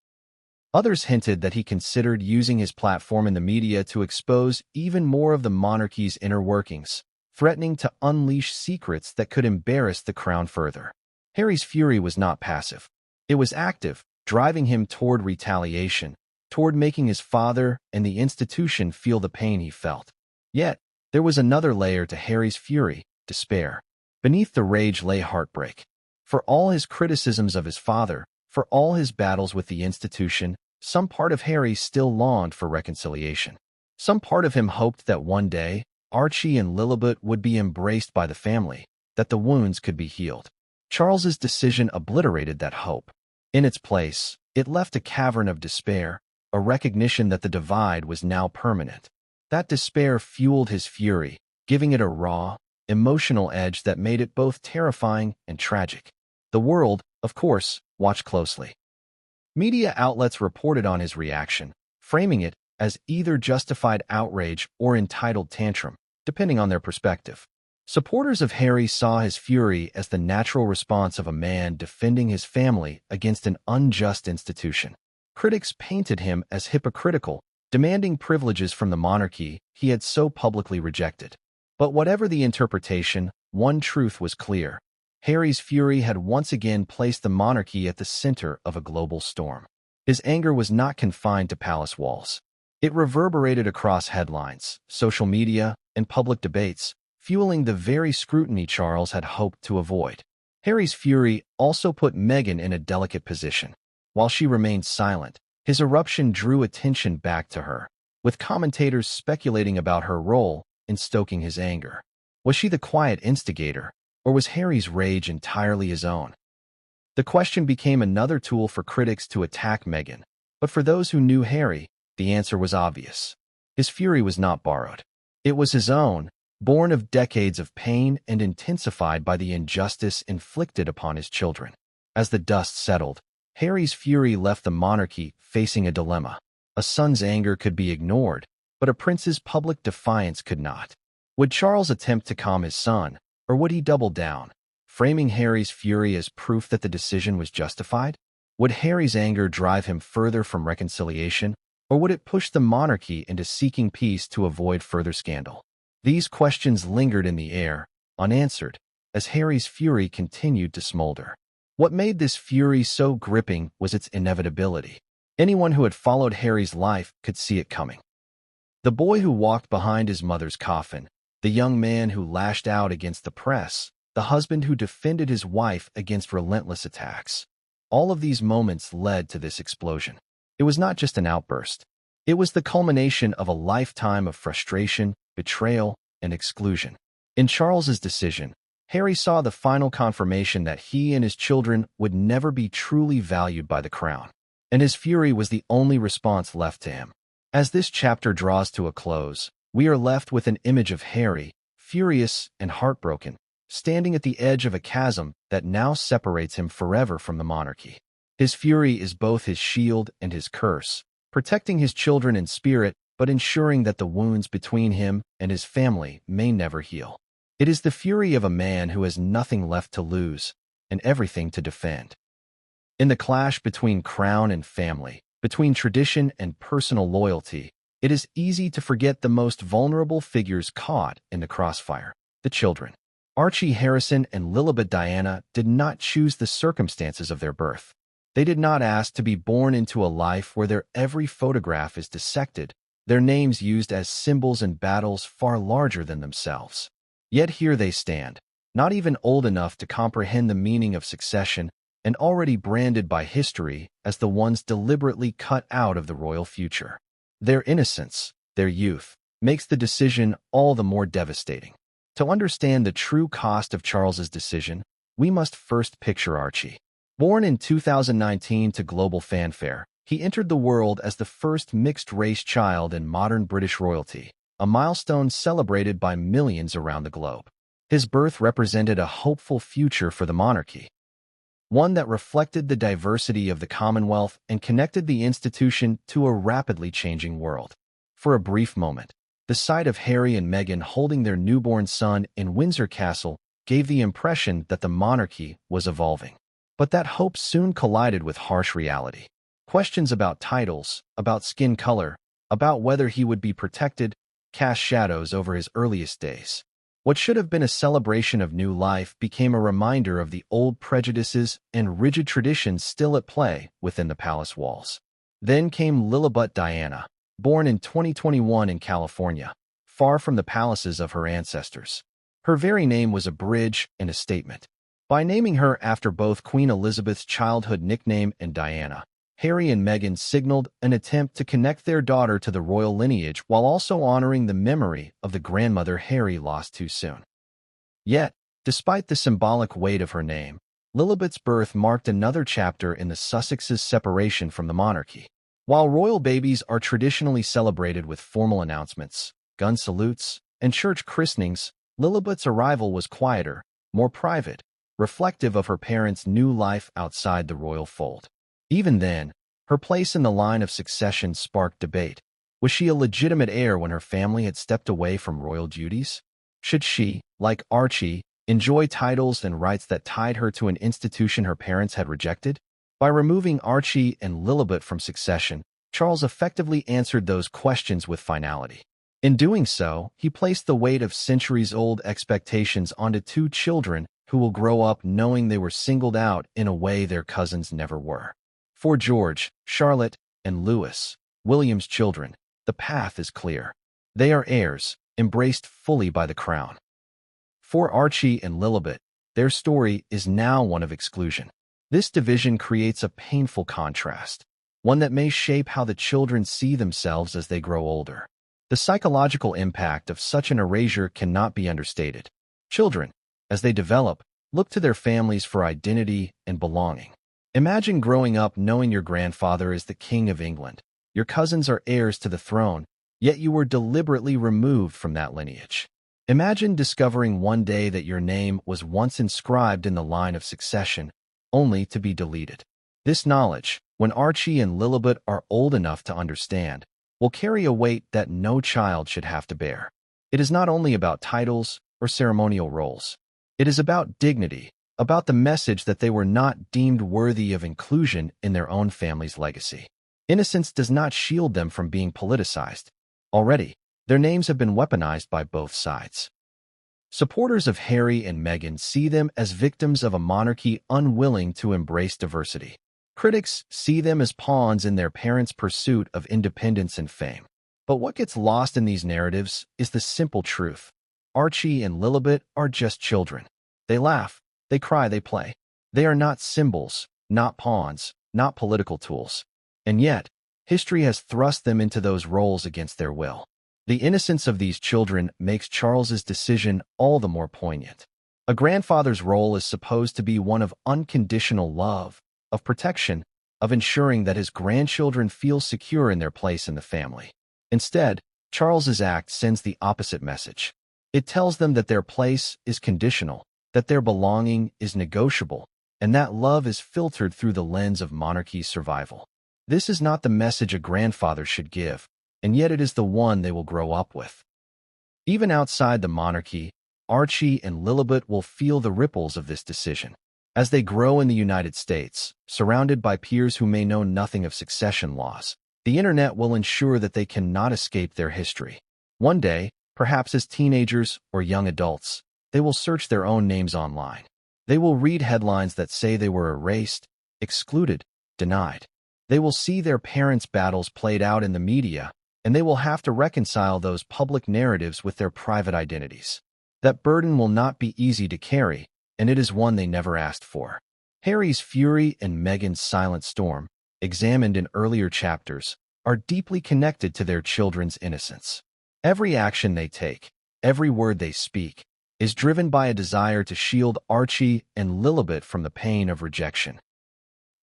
Others hinted that he considered using his platform in the media to expose even more of the monarchy's inner workings, threatening to unleash secrets that could embarrass the crown further. Harry's fury was not passive. It was active, driving him toward retaliation, toward making his father and the institution feel the pain he felt. Yet, there was another layer to Harry's fury, despair. Beneath the rage lay heartbreak. For all his criticisms of his father, for all his battles with the institution, some part of Harry still longed for reconciliation. Some part of him hoped that one day, Archie and Lilibet would be embraced by the family, that the wounds could be healed. Charles's decision obliterated that hope. In its place, it left a cavern of despair, a recognition that the divide was now permanent. That despair fueled his fury, giving it a raw, emotional edge that made it both terrifying and tragic. The world, of course, watched closely. Media outlets reported on his reaction, framing it as either justified outrage or entitled tantrum, depending on their perspective. Supporters of Harry saw his fury as the natural response of a man defending his family against an unjust institution. Critics painted him as hypocritical, demanding privileges from the monarchy he had so publicly rejected. But whatever the interpretation, one truth was clear. Harry's fury had once again placed the monarchy at the center of a global storm. His anger was not confined to palace walls. It reverberated across headlines, social media, and public debates, fueling the very scrutiny Charles had hoped to avoid. Harry's fury also put Meghan in a delicate position. While she remained silent, his eruption drew attention back to her, with commentators speculating about her role in stoking his anger. Was she the quiet instigator, or was Harry's rage entirely his own? The question became another tool for critics to attack Meghan, but for those who knew Harry, the answer was obvious. His fury was not borrowed. It was his own, born of decades of pain and intensified by the injustice inflicted upon his children. As the dust settled, Harry's fury left the monarchy facing a dilemma. A son's anger could be ignored, but a prince's public defiance could not. Would Charles attempt to calm his son, or would he double down, framing Harry's fury as proof that the decision was justified? Would Harry's anger drive him further from reconciliation, or would it push the monarchy into seeking peace to avoid further scandal? These questions lingered in the air, unanswered, as Harry's fury continued to smolder. What made this fury so gripping was its inevitability. Anyone who had followed Harry's life could see it coming. The boy who walked behind his mother's coffin, the young man who lashed out against the press, the husband who defended his wife against relentless attacks. All of these moments led to this explosion. It was not just an outburst. It was the culmination of a lifetime of frustration, betrayal, and exclusion. In Charles's decision, Harry saw the final confirmation that he and his children would never be truly valued by the crown, and his fury was the only response left to him. As this chapter draws to a close, we are left with an image of Harry, furious and heartbroken, standing at the edge of a chasm that now separates him forever from the monarchy. His fury is both his shield and his curse, protecting his children in spirit but ensuring that the wounds between him and his family may never heal. It is the fury of a man who has nothing left to lose and everything to defend. In the clash between crown and family, between tradition and personal loyalty, it is easy to forget the most vulnerable figures caught in the crossfire, the children. Archie Harrison and Lilibet Diana did not choose the circumstances of their birth. They did not ask to be born into a life where their every photograph is dissected, their names used as symbols in battles far larger than themselves. Yet here they stand, not even old enough to comprehend the meaning of succession and already branded by history as the ones deliberately cut out of the royal future. Their innocence, their youth, makes the decision all the more devastating. To understand the true cost of Charles's decision, we must first picture Archie. Born in 2019 to global fanfare, he entered the world as the first mixed-race child in modern British royalty, a milestone celebrated by millions around the globe. His birth represented a hopeful future for the monarchy, one that reflected the diversity of the Commonwealth and connected the institution to a rapidly changing world. For a brief moment, the sight of Harry and Meghan holding their newborn son in Windsor Castle gave the impression that the monarchy was evolving. But that hope soon collided with harsh reality. Questions about titles, about skin color, about whether he would be protected, cast shadows over his earliest days. What should have been a celebration of new life became a reminder of the old prejudices and rigid traditions still at play within the palace walls. Then came Lilibet Diana, born in 2021 in California, far from the palaces of her ancestors. Her very name was a bridge and a statement. By naming her after both Queen Elizabeth's childhood nickname and Diana, Harry and Meghan signaled an attempt to connect their daughter to the royal lineage while also honoring the memory of the grandmother Harry lost too soon. Yet, despite the symbolic weight of her name, Lilibet's birth marked another chapter in the Sussexes' separation from the monarchy. While royal babies are traditionally celebrated with formal announcements, gun salutes, and church christenings, Lilibet's arrival was quieter, more private, reflective of her parents' new life outside the royal fold. Even then, her place in the line of succession sparked debate. Was she a legitimate heir when her family had stepped away from royal duties? Should she, like Archie, enjoy titles and rights that tied her to an institution her parents had rejected? By removing Archie and Lilibet from succession, Charles effectively answered those questions with finality. In doing so, he placed the weight of centuries-old expectations onto two children who will grow up knowing they were singled out in a way their cousins never were. For George, Charlotte, and Louis, William's children, the path is clear. They are heirs, embraced fully by the crown. For Archie and Lilibet, their story is now one of exclusion. This division creates a painful contrast, one that may shape how the children see themselves as they grow older. The psychological impact of such an erasure cannot be understated. Children, as they develop, look to their families for identity and belonging. Imagine growing up knowing your grandfather is the King of England. Your cousins are heirs to the throne, yet you were deliberately removed from that lineage. Imagine discovering one day that your name was once inscribed in the line of succession, only to be deleted. This knowledge, when Archie and Lilibet are old enough to understand, will carry a weight that no child should have to bear. It is not only about titles or ceremonial roles. It is about dignity, about the message that they were not deemed worthy of inclusion in their own family's legacy. Innocence does not shield them from being politicized. Already, their names have been weaponized by both sides. Supporters of Harry and Meghan see them as victims of a monarchy unwilling to embrace diversity. Critics see them as pawns in their parents' pursuit of independence and fame. But what gets lost in these narratives is the simple truth. Archie and Lilibet are just children. They laugh, they cry, they play. They are not symbols, not pawns, not political tools. And yet, history has thrust them into those roles against their will. The innocence of these children makes Charles's decision all the more poignant. A grandfather's role is supposed to be one of unconditional love, of protection, of ensuring that his grandchildren feel secure in their place in the family. Instead, Charles's act sends the opposite message. It tells them that their place is conditional, that their belonging is negotiable, and that love is filtered through the lens of monarchy's survival. This is not the message a grandfather should give, and yet it is the one they will grow up with. Even outside the monarchy, Archie and Lilibet will feel the ripples of this decision. As they grow in the United States, surrounded by peers who may know nothing of succession laws, the internet will ensure that they cannot escape their history. One day, perhaps as teenagers or young adults, they will search their own names online. They will read headlines that say they were erased, excluded, denied. They will see their parents' battles played out in the media, and they will have to reconcile those public narratives with their private identities. That burden will not be easy to carry, and it is one they never asked for. Harry's fury and Meghan's silent storm, examined in earlier chapters, are deeply connected to their children's innocence. Every action they take, every word they speak, is driven by a desire to shield Archie and Lilibet from the pain of rejection.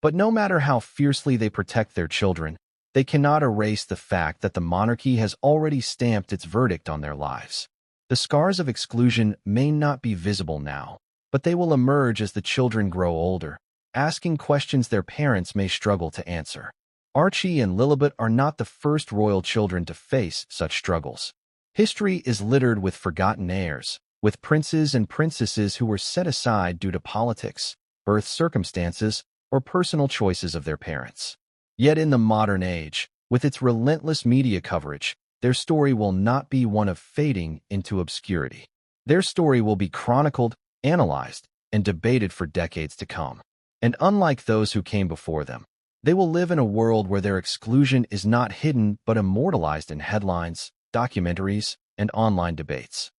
But no matter how fiercely they protect their children, they cannot erase the fact that the monarchy has already stamped its verdict on their lives. The scars of exclusion may not be visible now, but they will emerge as the children grow older, asking questions their parents may struggle to answer. Archie and Lilibet are not the first royal children to face such struggles. History is littered with forgotten heirs, with princes and princesses who were set aside due to politics, birth circumstances, or personal choices of their parents. Yet in the modern age, with its relentless media coverage, their story will not be one of fading into obscurity. Their story will be chronicled, analyzed, and debated for decades to come. And unlike those who came before them, they will live in a world where their exclusion is not hidden but immortalized in headlines, documentaries, and online debates.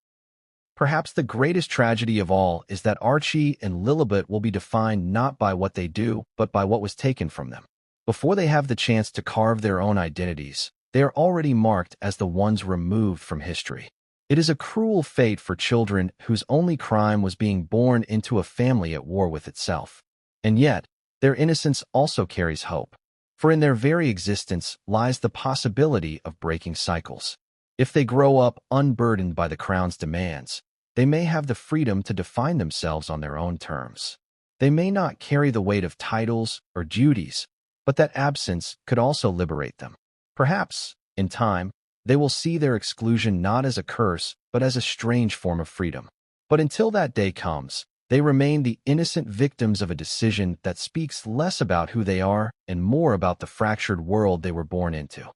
Perhaps the greatest tragedy of all is that Archie and Lilibet will be defined not by what they do, but by what was taken from them. Before they have the chance to carve their own identities, they are already marked as the ones removed from history. It is a cruel fate for children whose only crime was being born into a family at war with itself. And yet, their innocence also carries hope, for in their very existence lies the possibility of breaking cycles. If they grow up unburdened by the crown's demands, they may have the freedom to define themselves on their own terms. They may not carry the weight of titles or duties, but that absence could also liberate them. Perhaps, in time, they will see their exclusion not as a curse, but as a strange form of freedom. But until that day comes, they remain the innocent victims of a decision that speaks less about who they are and more about the fractured world they were born into.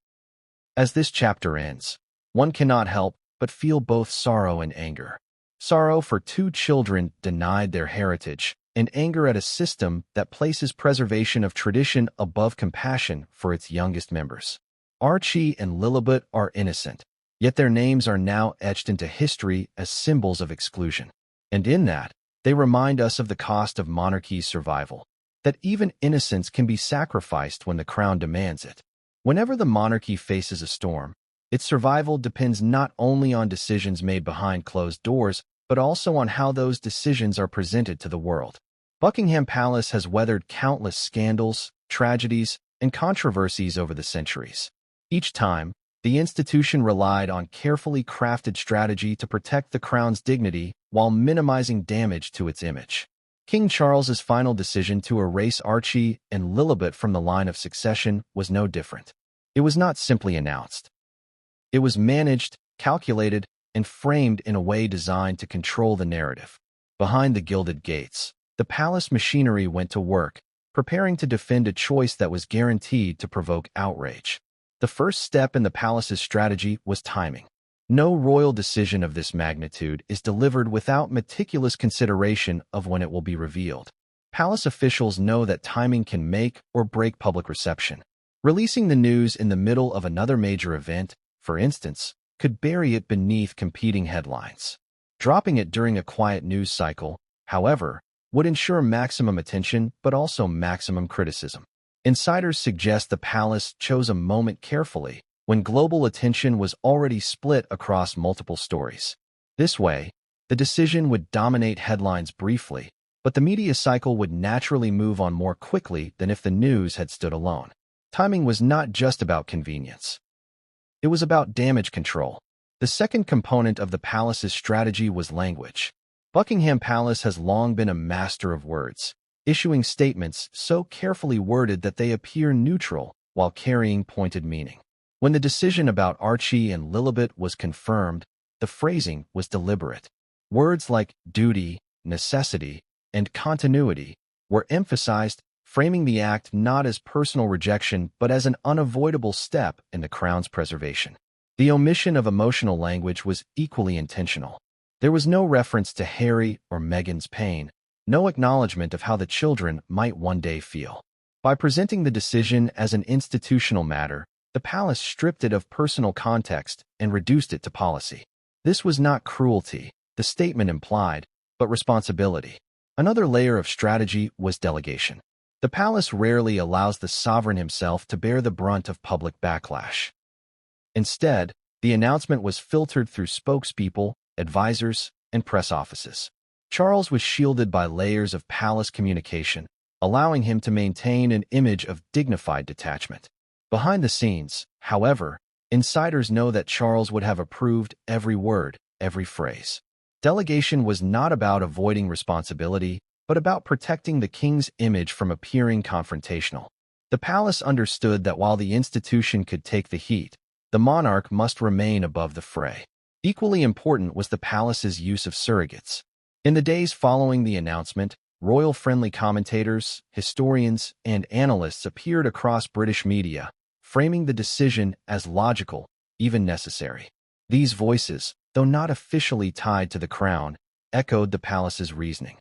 As this chapter ends, one cannot help but feel both sorrow and anger. Sorrow for two children denied their heritage, and anger at a system that places preservation of tradition above compassion for its youngest members. Archie and Lilibet are innocent, yet their names are now etched into history as symbols of exclusion. And in that, they remind us of the cost of monarchy's survival, that even innocence can be sacrificed when the crown demands it. Whenever the monarchy faces a storm, its survival depends not only on decisions made behind closed doors, but also on how those decisions are presented to the world. Buckingham Palace has weathered countless scandals, tragedies, and controversies over the centuries. Each time, the institution relied on carefully crafted strategy to protect the crown's dignity while minimizing damage to its image. King Charles's final decision to erase Archie and Lilibet from the line of succession was no different. It was not simply announced. It was managed, calculated, and framed in a way designed to control the narrative. Behind the gilded gates, the palace machinery went to work, preparing to defend a choice that was guaranteed to provoke outrage. The first step in the palace's strategy was timing. No royal decision of this magnitude is delivered without meticulous consideration of when it will be revealed. Palace officials know that timing can make or break public reception. Releasing the news in the middle of another major event, for instance, could bury it beneath competing headlines. Dropping it during a quiet news cycle, however, would ensure maximum attention but also maximum criticism. Insiders suggest the palace chose a moment carefully, when global attention was already split across multiple stories. This way, the decision would dominate headlines briefly, but the media cycle would naturally move on more quickly than if the news had stood alone. Timing was not just about convenience. It was about damage control. The second component of the palace's strategy was language. Buckingham Palace has long been a master of words, issuing statements so carefully worded that they appear neutral while carrying pointed meaning. When the decision about Archie and Lilibet was confirmed, the phrasing was deliberate. Words like duty, necessity, and continuity were emphasized, framing the act not as personal rejection but as an unavoidable step in the crown's preservation. The omission of emotional language was equally intentional. There was no reference to Harry or Meghan's pain, no acknowledgement of how the children might one day feel. By presenting the decision as an institutional matter, the palace stripped it of personal context and reduced it to policy. This was not cruelty, the statement implied, but responsibility. Another layer of strategy was delegation. The palace rarely allows the sovereign himself to bear the brunt of public backlash. Instead, the announcement was filtered through spokespeople, advisors, and press offices. Charles was shielded by layers of palace communication, allowing him to maintain an image of dignified detachment. Behind the scenes, however, insiders know that Charles would have approved every word, every phrase. Delegation was not about avoiding responsibility, but about protecting the king's image from appearing confrontational. The palace understood that while the institution could take the heat, the monarch must remain above the fray. Equally important was the palace's use of surrogates. In the days following the announcement, royal-friendly commentators, historians, and analysts appeared across British media, framing the decision as logical, even necessary. These voices, though not officially tied to the crown, echoed the palace's reasoning.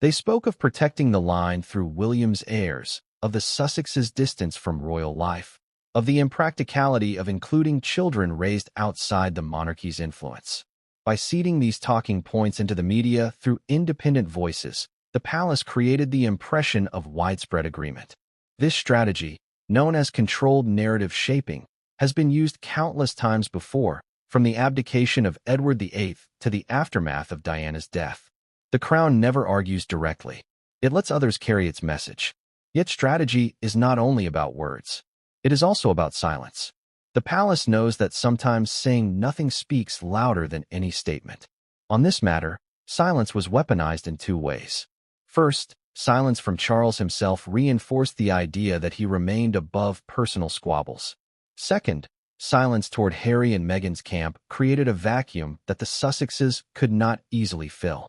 They spoke of protecting the line through William's heirs, of the Sussexes' distance from royal life, of the impracticality of including children raised outside the monarchy's influence. By seeding these talking points into the media through independent voices, the palace created the impression of widespread agreement. This strategy, known as controlled narrative shaping, has been used countless times before, from the abdication of Edward VIII to the aftermath of Diana's death. The crown never argues directly. It lets others carry its message. Yet strategy is not only about words. It is also about silence. The palace knows that sometimes saying nothing speaks louder than any statement. On this matter, silence was weaponized in two ways. First, silence from Charles himself reinforced the idea that he remained above personal squabbles. Second, silence toward Harry and Meghan's camp created a vacuum that the Sussexes could not easily fill.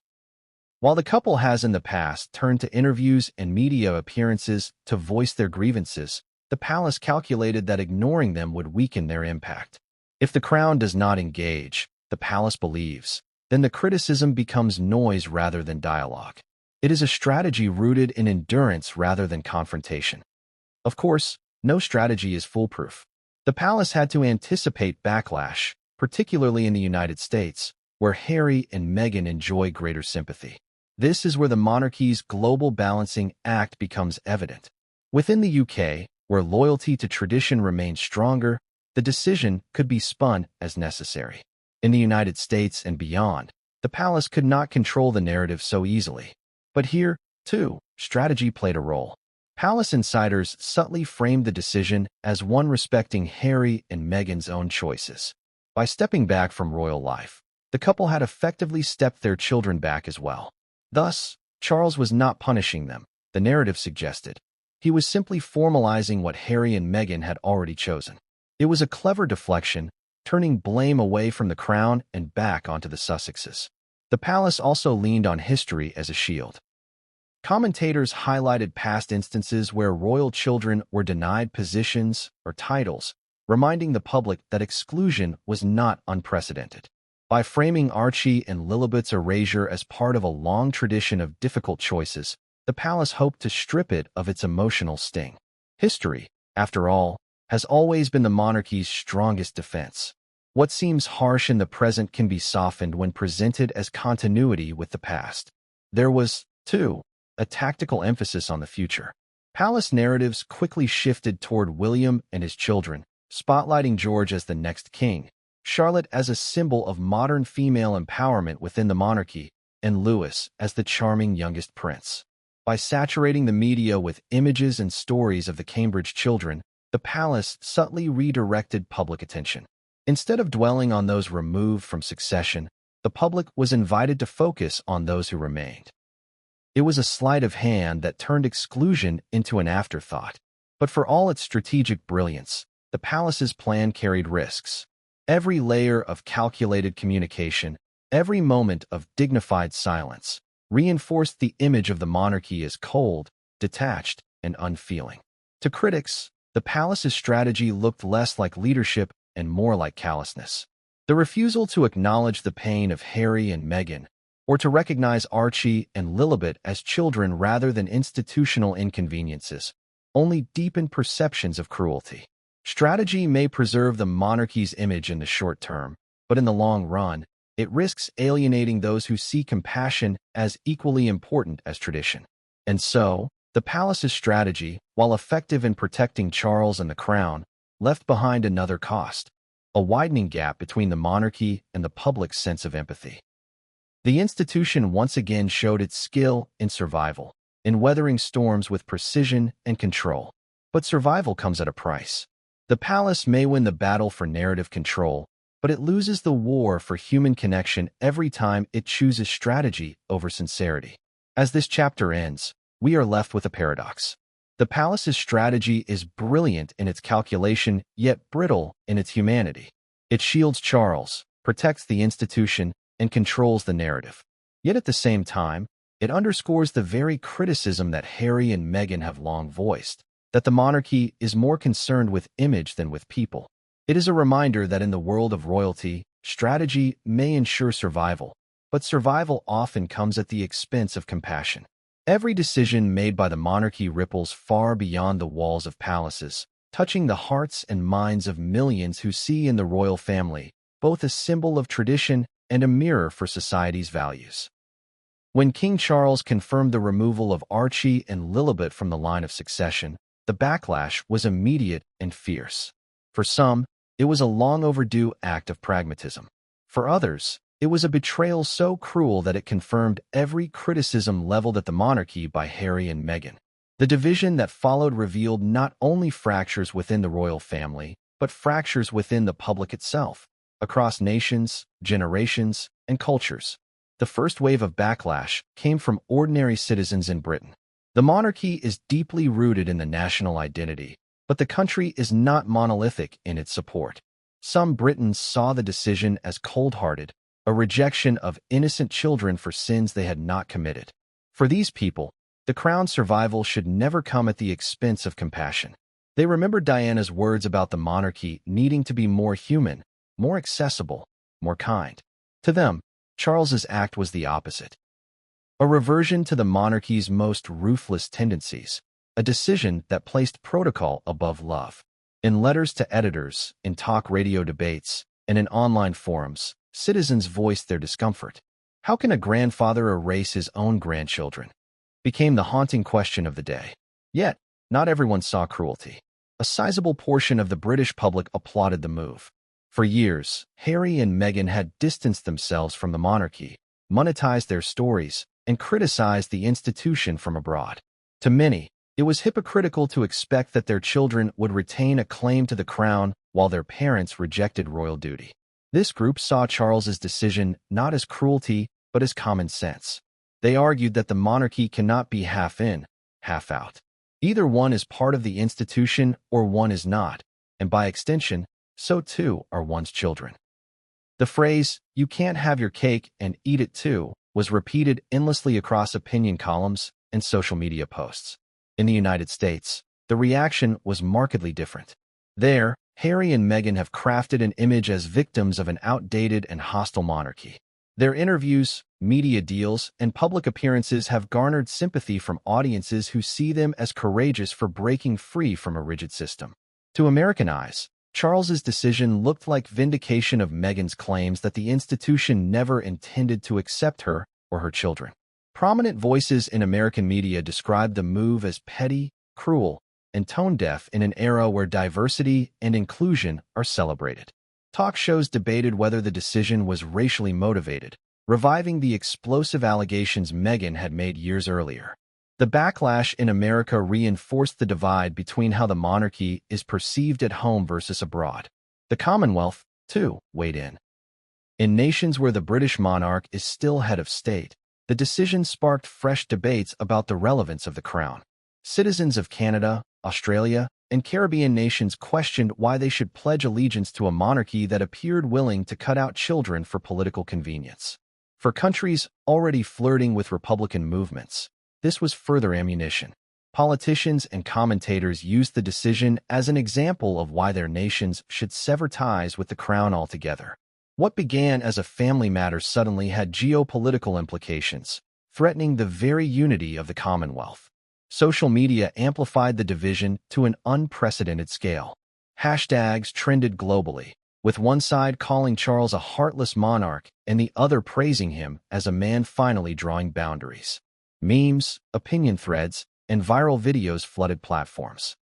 While the couple has in the past turned to interviews and media appearances to voice their grievances, the palace calculated that ignoring them would weaken their impact. If the crown does not engage, the palace believes, then the criticism becomes noise rather than dialogue. It is a strategy rooted in endurance rather than confrontation. Of course, no strategy is foolproof. The palace had to anticipate backlash, particularly in the United States, where Harry and Meghan enjoy greater sympathy. This is where the monarchy's global balancing act becomes evident. Within the UK, where loyalty to tradition remains stronger, the decision could be spun as necessary. In the United States and beyond, the palace could not control the narrative so easily. But here, too, strategy played a role. Palace insiders subtly framed the decision as one respecting Harry and Meghan's own choices. By stepping back from royal life, the couple had effectively stepped their children back as well. Thus, Charles was not punishing them, the narrative suggested. He was simply formalizing what Harry and Meghan had already chosen. It was a clever deflection, turning blame away from the crown and back onto the Sussexes. The palace also leaned on history as a shield. Commentators highlighted past instances where royal children were denied positions or titles, reminding the public that exclusion was not unprecedented. By framing Archie and Lilibet's erasure as part of a long tradition of difficult choices, the palace hoped to strip it of its emotional sting. History, after all, has always been the monarchy's strongest defense. What seems harsh in the present can be softened when presented as continuity with the past. There was, too, a tactical emphasis on the future. Palace narratives quickly shifted toward William and his children, spotlighting George as the next king, Charlotte as a symbol of modern female empowerment within the monarchy, and Louis as the charming youngest prince. By saturating the media with images and stories of the Cambridge children, the palace subtly redirected public attention. Instead of dwelling on those removed from succession, the public was invited to focus on those who remained. It was a sleight of hand that turned exclusion into an afterthought. But for all its strategic brilliance, the palace's plan carried risks. Every layer of calculated communication, every moment of dignified silence, reinforced the image of the monarchy as cold, detached, and unfeeling. To critics, the palace's strategy looked less like leadership and more like callousness. The refusal to acknowledge the pain of Harry and Meghan, or to recognize Archie and Lilibet as children rather than institutional inconveniences, only deepened perceptions of cruelty. Strategy may preserve the monarchy's image in the short term, but in the long run, it risks alienating those who see compassion as equally important as tradition. And so, the palace's strategy, while effective in protecting Charles and the crown, left behind another cost: a widening gap between the monarchy and the public's sense of empathy. The institution once again showed its skill in survival, in weathering storms with precision and control. But survival comes at a price. The palace may win the battle for narrative control, but it loses the war for human connection every time it chooses strategy over sincerity. As this chapter ends, we are left with a paradox. The palace's strategy is brilliant in its calculation, yet brittle in its humanity. It shields Charles, protects the institution, and controls the narrative. Yet at the same time, it underscores the very criticism that Harry and Meghan have long voiced, that the monarchy is more concerned with image than with people. It is a reminder that in the world of royalty, strategy may ensure survival, but survival often comes at the expense of compassion. Every decision made by the monarchy ripples far beyond the walls of palaces, touching the hearts and minds of millions who see in the royal family both a symbol of tradition and a mirror for society's values. When King Charles confirmed the removal of Archie and Lilibet from the line of succession, the backlash was immediate and fierce. For some, it was a long overdue act of pragmatism. For others, it was a betrayal so cruel that it confirmed every criticism leveled at the monarchy by Harry and Meghan. The division that followed revealed not only fractures within the royal family, but fractures within the public itself, across nations, generations, and cultures. The first wave of backlash came from ordinary citizens in Britain. The monarchy is deeply rooted in the national identity, but the country is not monolithic in its support. Some Britons saw the decision as cold-hearted, a rejection of innocent children for sins they had not committed. For these people, the crown's survival should never come at the expense of compassion. They remembered Diana's words about the monarchy needing to be more human, more accessible, more kind. To them, Charles's act was the opposite. A reversion to the monarchy's most ruthless tendencies, a decision that placed protocol above love. In letters to editors, in talk radio debates, and in online forums, citizens voiced their discomfort. How can a grandfather erase his own grandchildren? Became the haunting question of the day. Yet, not everyone saw cruelty. A sizable portion of the British public applauded the move. For years, Harry and Meghan had distanced themselves from the monarchy, monetized their stories, and criticized the institution from abroad. To many, it was hypocritical to expect that their children would retain a claim to the crown while their parents rejected royal duty. This group saw Charles's decision not as cruelty, but as common sense. They argued that the monarchy cannot be half in, half out. Either one is part of the institution or one is not, and by extension, so too are one's children. The phrase, "you can't have your cake and eat it too," was repeated endlessly across opinion columns and social media posts. In the United States, the reaction was markedly different. There, Harry and Meghan have crafted an image as victims of an outdated and hostile monarchy. Their interviews, media deals, and public appearances have garnered sympathy from audiences who see them as courageous for breaking free from a rigid system. To American eyes, Charles's decision looked like vindication of Meghan's claims that the institution never intended to accept her or her children. Prominent voices in American media described the move as petty, cruel, and tone-deaf in an era where diversity and inclusion are celebrated. Talk shows debated whether the decision was racially motivated, reviving the explosive allegations Meghan had made years earlier. The backlash in America reinforced the divide between how the monarchy is perceived at home versus abroad. The Commonwealth, too, weighed in. In nations where the British monarch is still head of state, the decision sparked fresh debates about the relevance of the crown. Citizens of Canada, Australia, and Caribbean nations questioned why they should pledge allegiance to a monarchy that appeared willing to cut out children for political convenience. For countries already flirting with Republican movements, this was further ammunition. Politicians and commentators used the decision as an example of why their nations should sever ties with the crown altogether. What began as a family matter suddenly had geopolitical implications, threatening the very unity of the Commonwealth. Social media amplified the division to an unprecedented scale. Hashtags trended globally, with one side calling Charles a heartless monarch and the other praising him as a man finally drawing boundaries. Memes, opinion threads, and viral videos flooded platforms.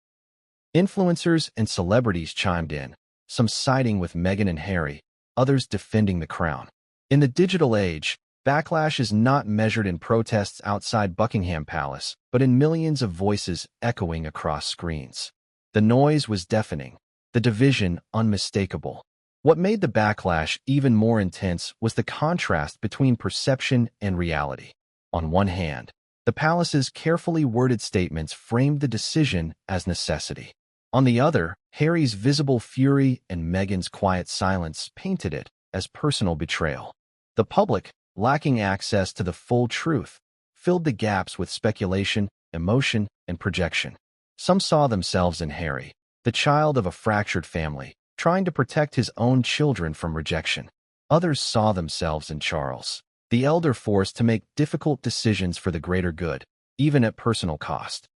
Influencers and celebrities chimed in, some siding with Meghan and Harry, others defending the crown. In the digital age, backlash is not measured in protests outside Buckingham Palace, but in millions of voices echoing across screens. The noise was deafening, the division unmistakable. What made the backlash even more intense was the contrast between perception and reality. On one hand, the palace's carefully worded statements framed the decision as necessity. On the other, Harry's visible fury and Meghan's quiet silence painted it as personal betrayal. The public, lacking access to the full truth, filled the gaps with speculation, emotion, and projection. Some saw themselves in Harry, the child of a fractured family, trying to protect his own children from rejection. Others saw themselves in Charles, the elder forced to make difficult decisions for the greater good, even at personal cost.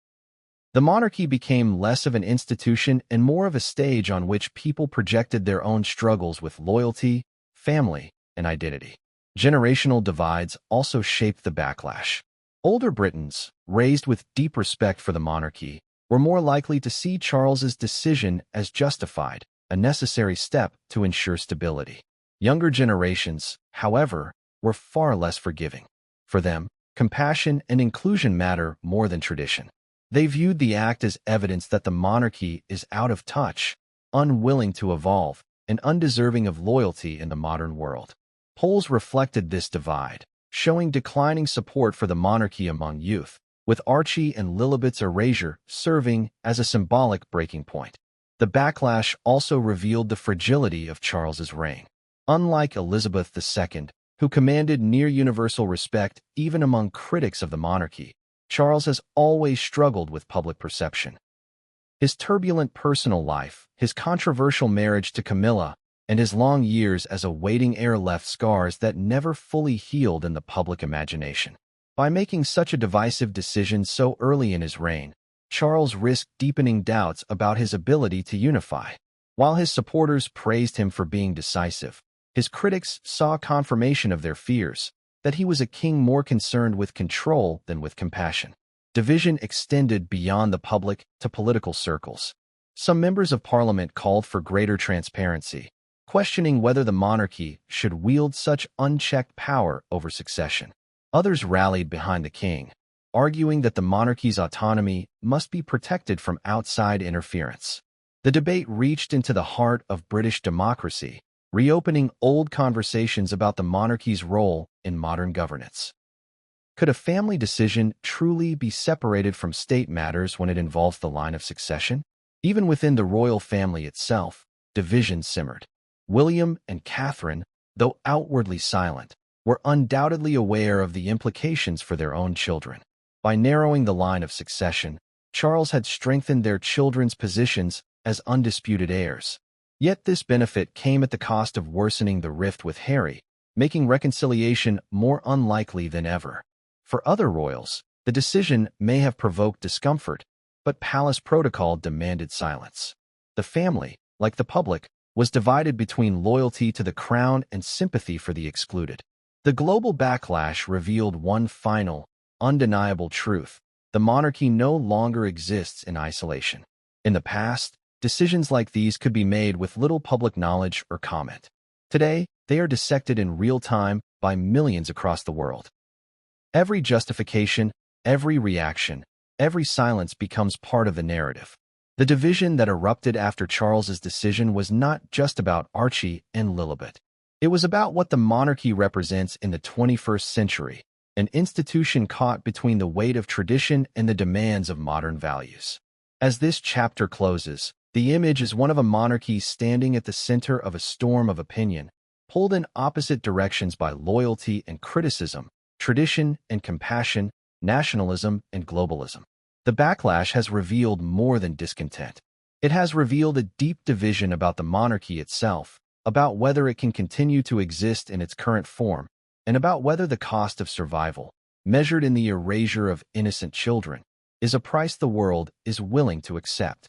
The monarchy became less of an institution and more of a stage on which people projected their own struggles with loyalty, family, and identity. Generational divides also shaped the backlash. Older Britons, raised with deep respect for the monarchy, were more likely to see Charles's decision as justified, a necessary step to ensure stability. Younger generations, however, were far less forgiving. For them, compassion and inclusion matter more than tradition. They viewed the act as evidence that the monarchy is out of touch, unwilling to evolve, and undeserving of loyalty in the modern world. Polls reflected this divide, showing declining support for the monarchy among youth, with Archie and Lilibet's erasure serving as a symbolic breaking point. The backlash also revealed the fragility of Charles's reign. Unlike Elizabeth II, who commanded near-universal respect even among critics of the monarchy, Charles has always struggled with public perception. His turbulent personal life, his controversial marriage to Camilla, and his long years as a waiting heir left scars that never fully healed in the public imagination. By making such a divisive decision so early in his reign, Charles risked deepening doubts about his ability to unify. While his supporters praised him for being decisive, his critics saw confirmation of their fears, that he was a king more concerned with control than with compassion. Division extended beyond the public to political circles. Some members of Parliament called for greater transparency, questioning whether the monarchy should wield such unchecked power over succession. Others rallied behind the king, arguing that the monarchy's autonomy must be protected from outside interference. The debate reached into the heart of British democracy, reopening old conversations about the monarchy's role in modern governance. Could a family decision truly be separated from state matters when it involves the line of succession? Even within the royal family itself, division simmered. William and Catherine, though outwardly silent, were undoubtedly aware of the implications for their own children. By narrowing the line of succession, Charles had strengthened their children's positions as undisputed heirs. Yet this benefit came at the cost of worsening the rift with Harry, making reconciliation more unlikely than ever. For other royals, the decision may have provoked discomfort, but palace protocol demanded silence. The family, like the public, was divided between loyalty to the crown and sympathy for the excluded. The global backlash revealed one final, undeniable truth: the monarchy no longer exists in isolation. In the past, decisions like these could be made with little public knowledge or comment. Today, they are dissected in real time by millions across the world. Every justification, every reaction, every silence becomes part of the narrative. The division that erupted after Charles's decision was not just about Archie and Lilibet. It was about what the monarchy represents in the 21st century, an institution caught between the weight of tradition and the demands of modern values. As this chapter closes, the image is one of a monarchy standing at the center of a storm of opinion, pulled in opposite directions by loyalty and criticism, tradition and compassion, nationalism and globalism. The backlash has revealed more than discontent. It has revealed a deep division about the monarchy itself, about whether it can continue to exist in its current form, and about whether the cost of survival, measured in the erasure of innocent children, is a price the world is willing to accept.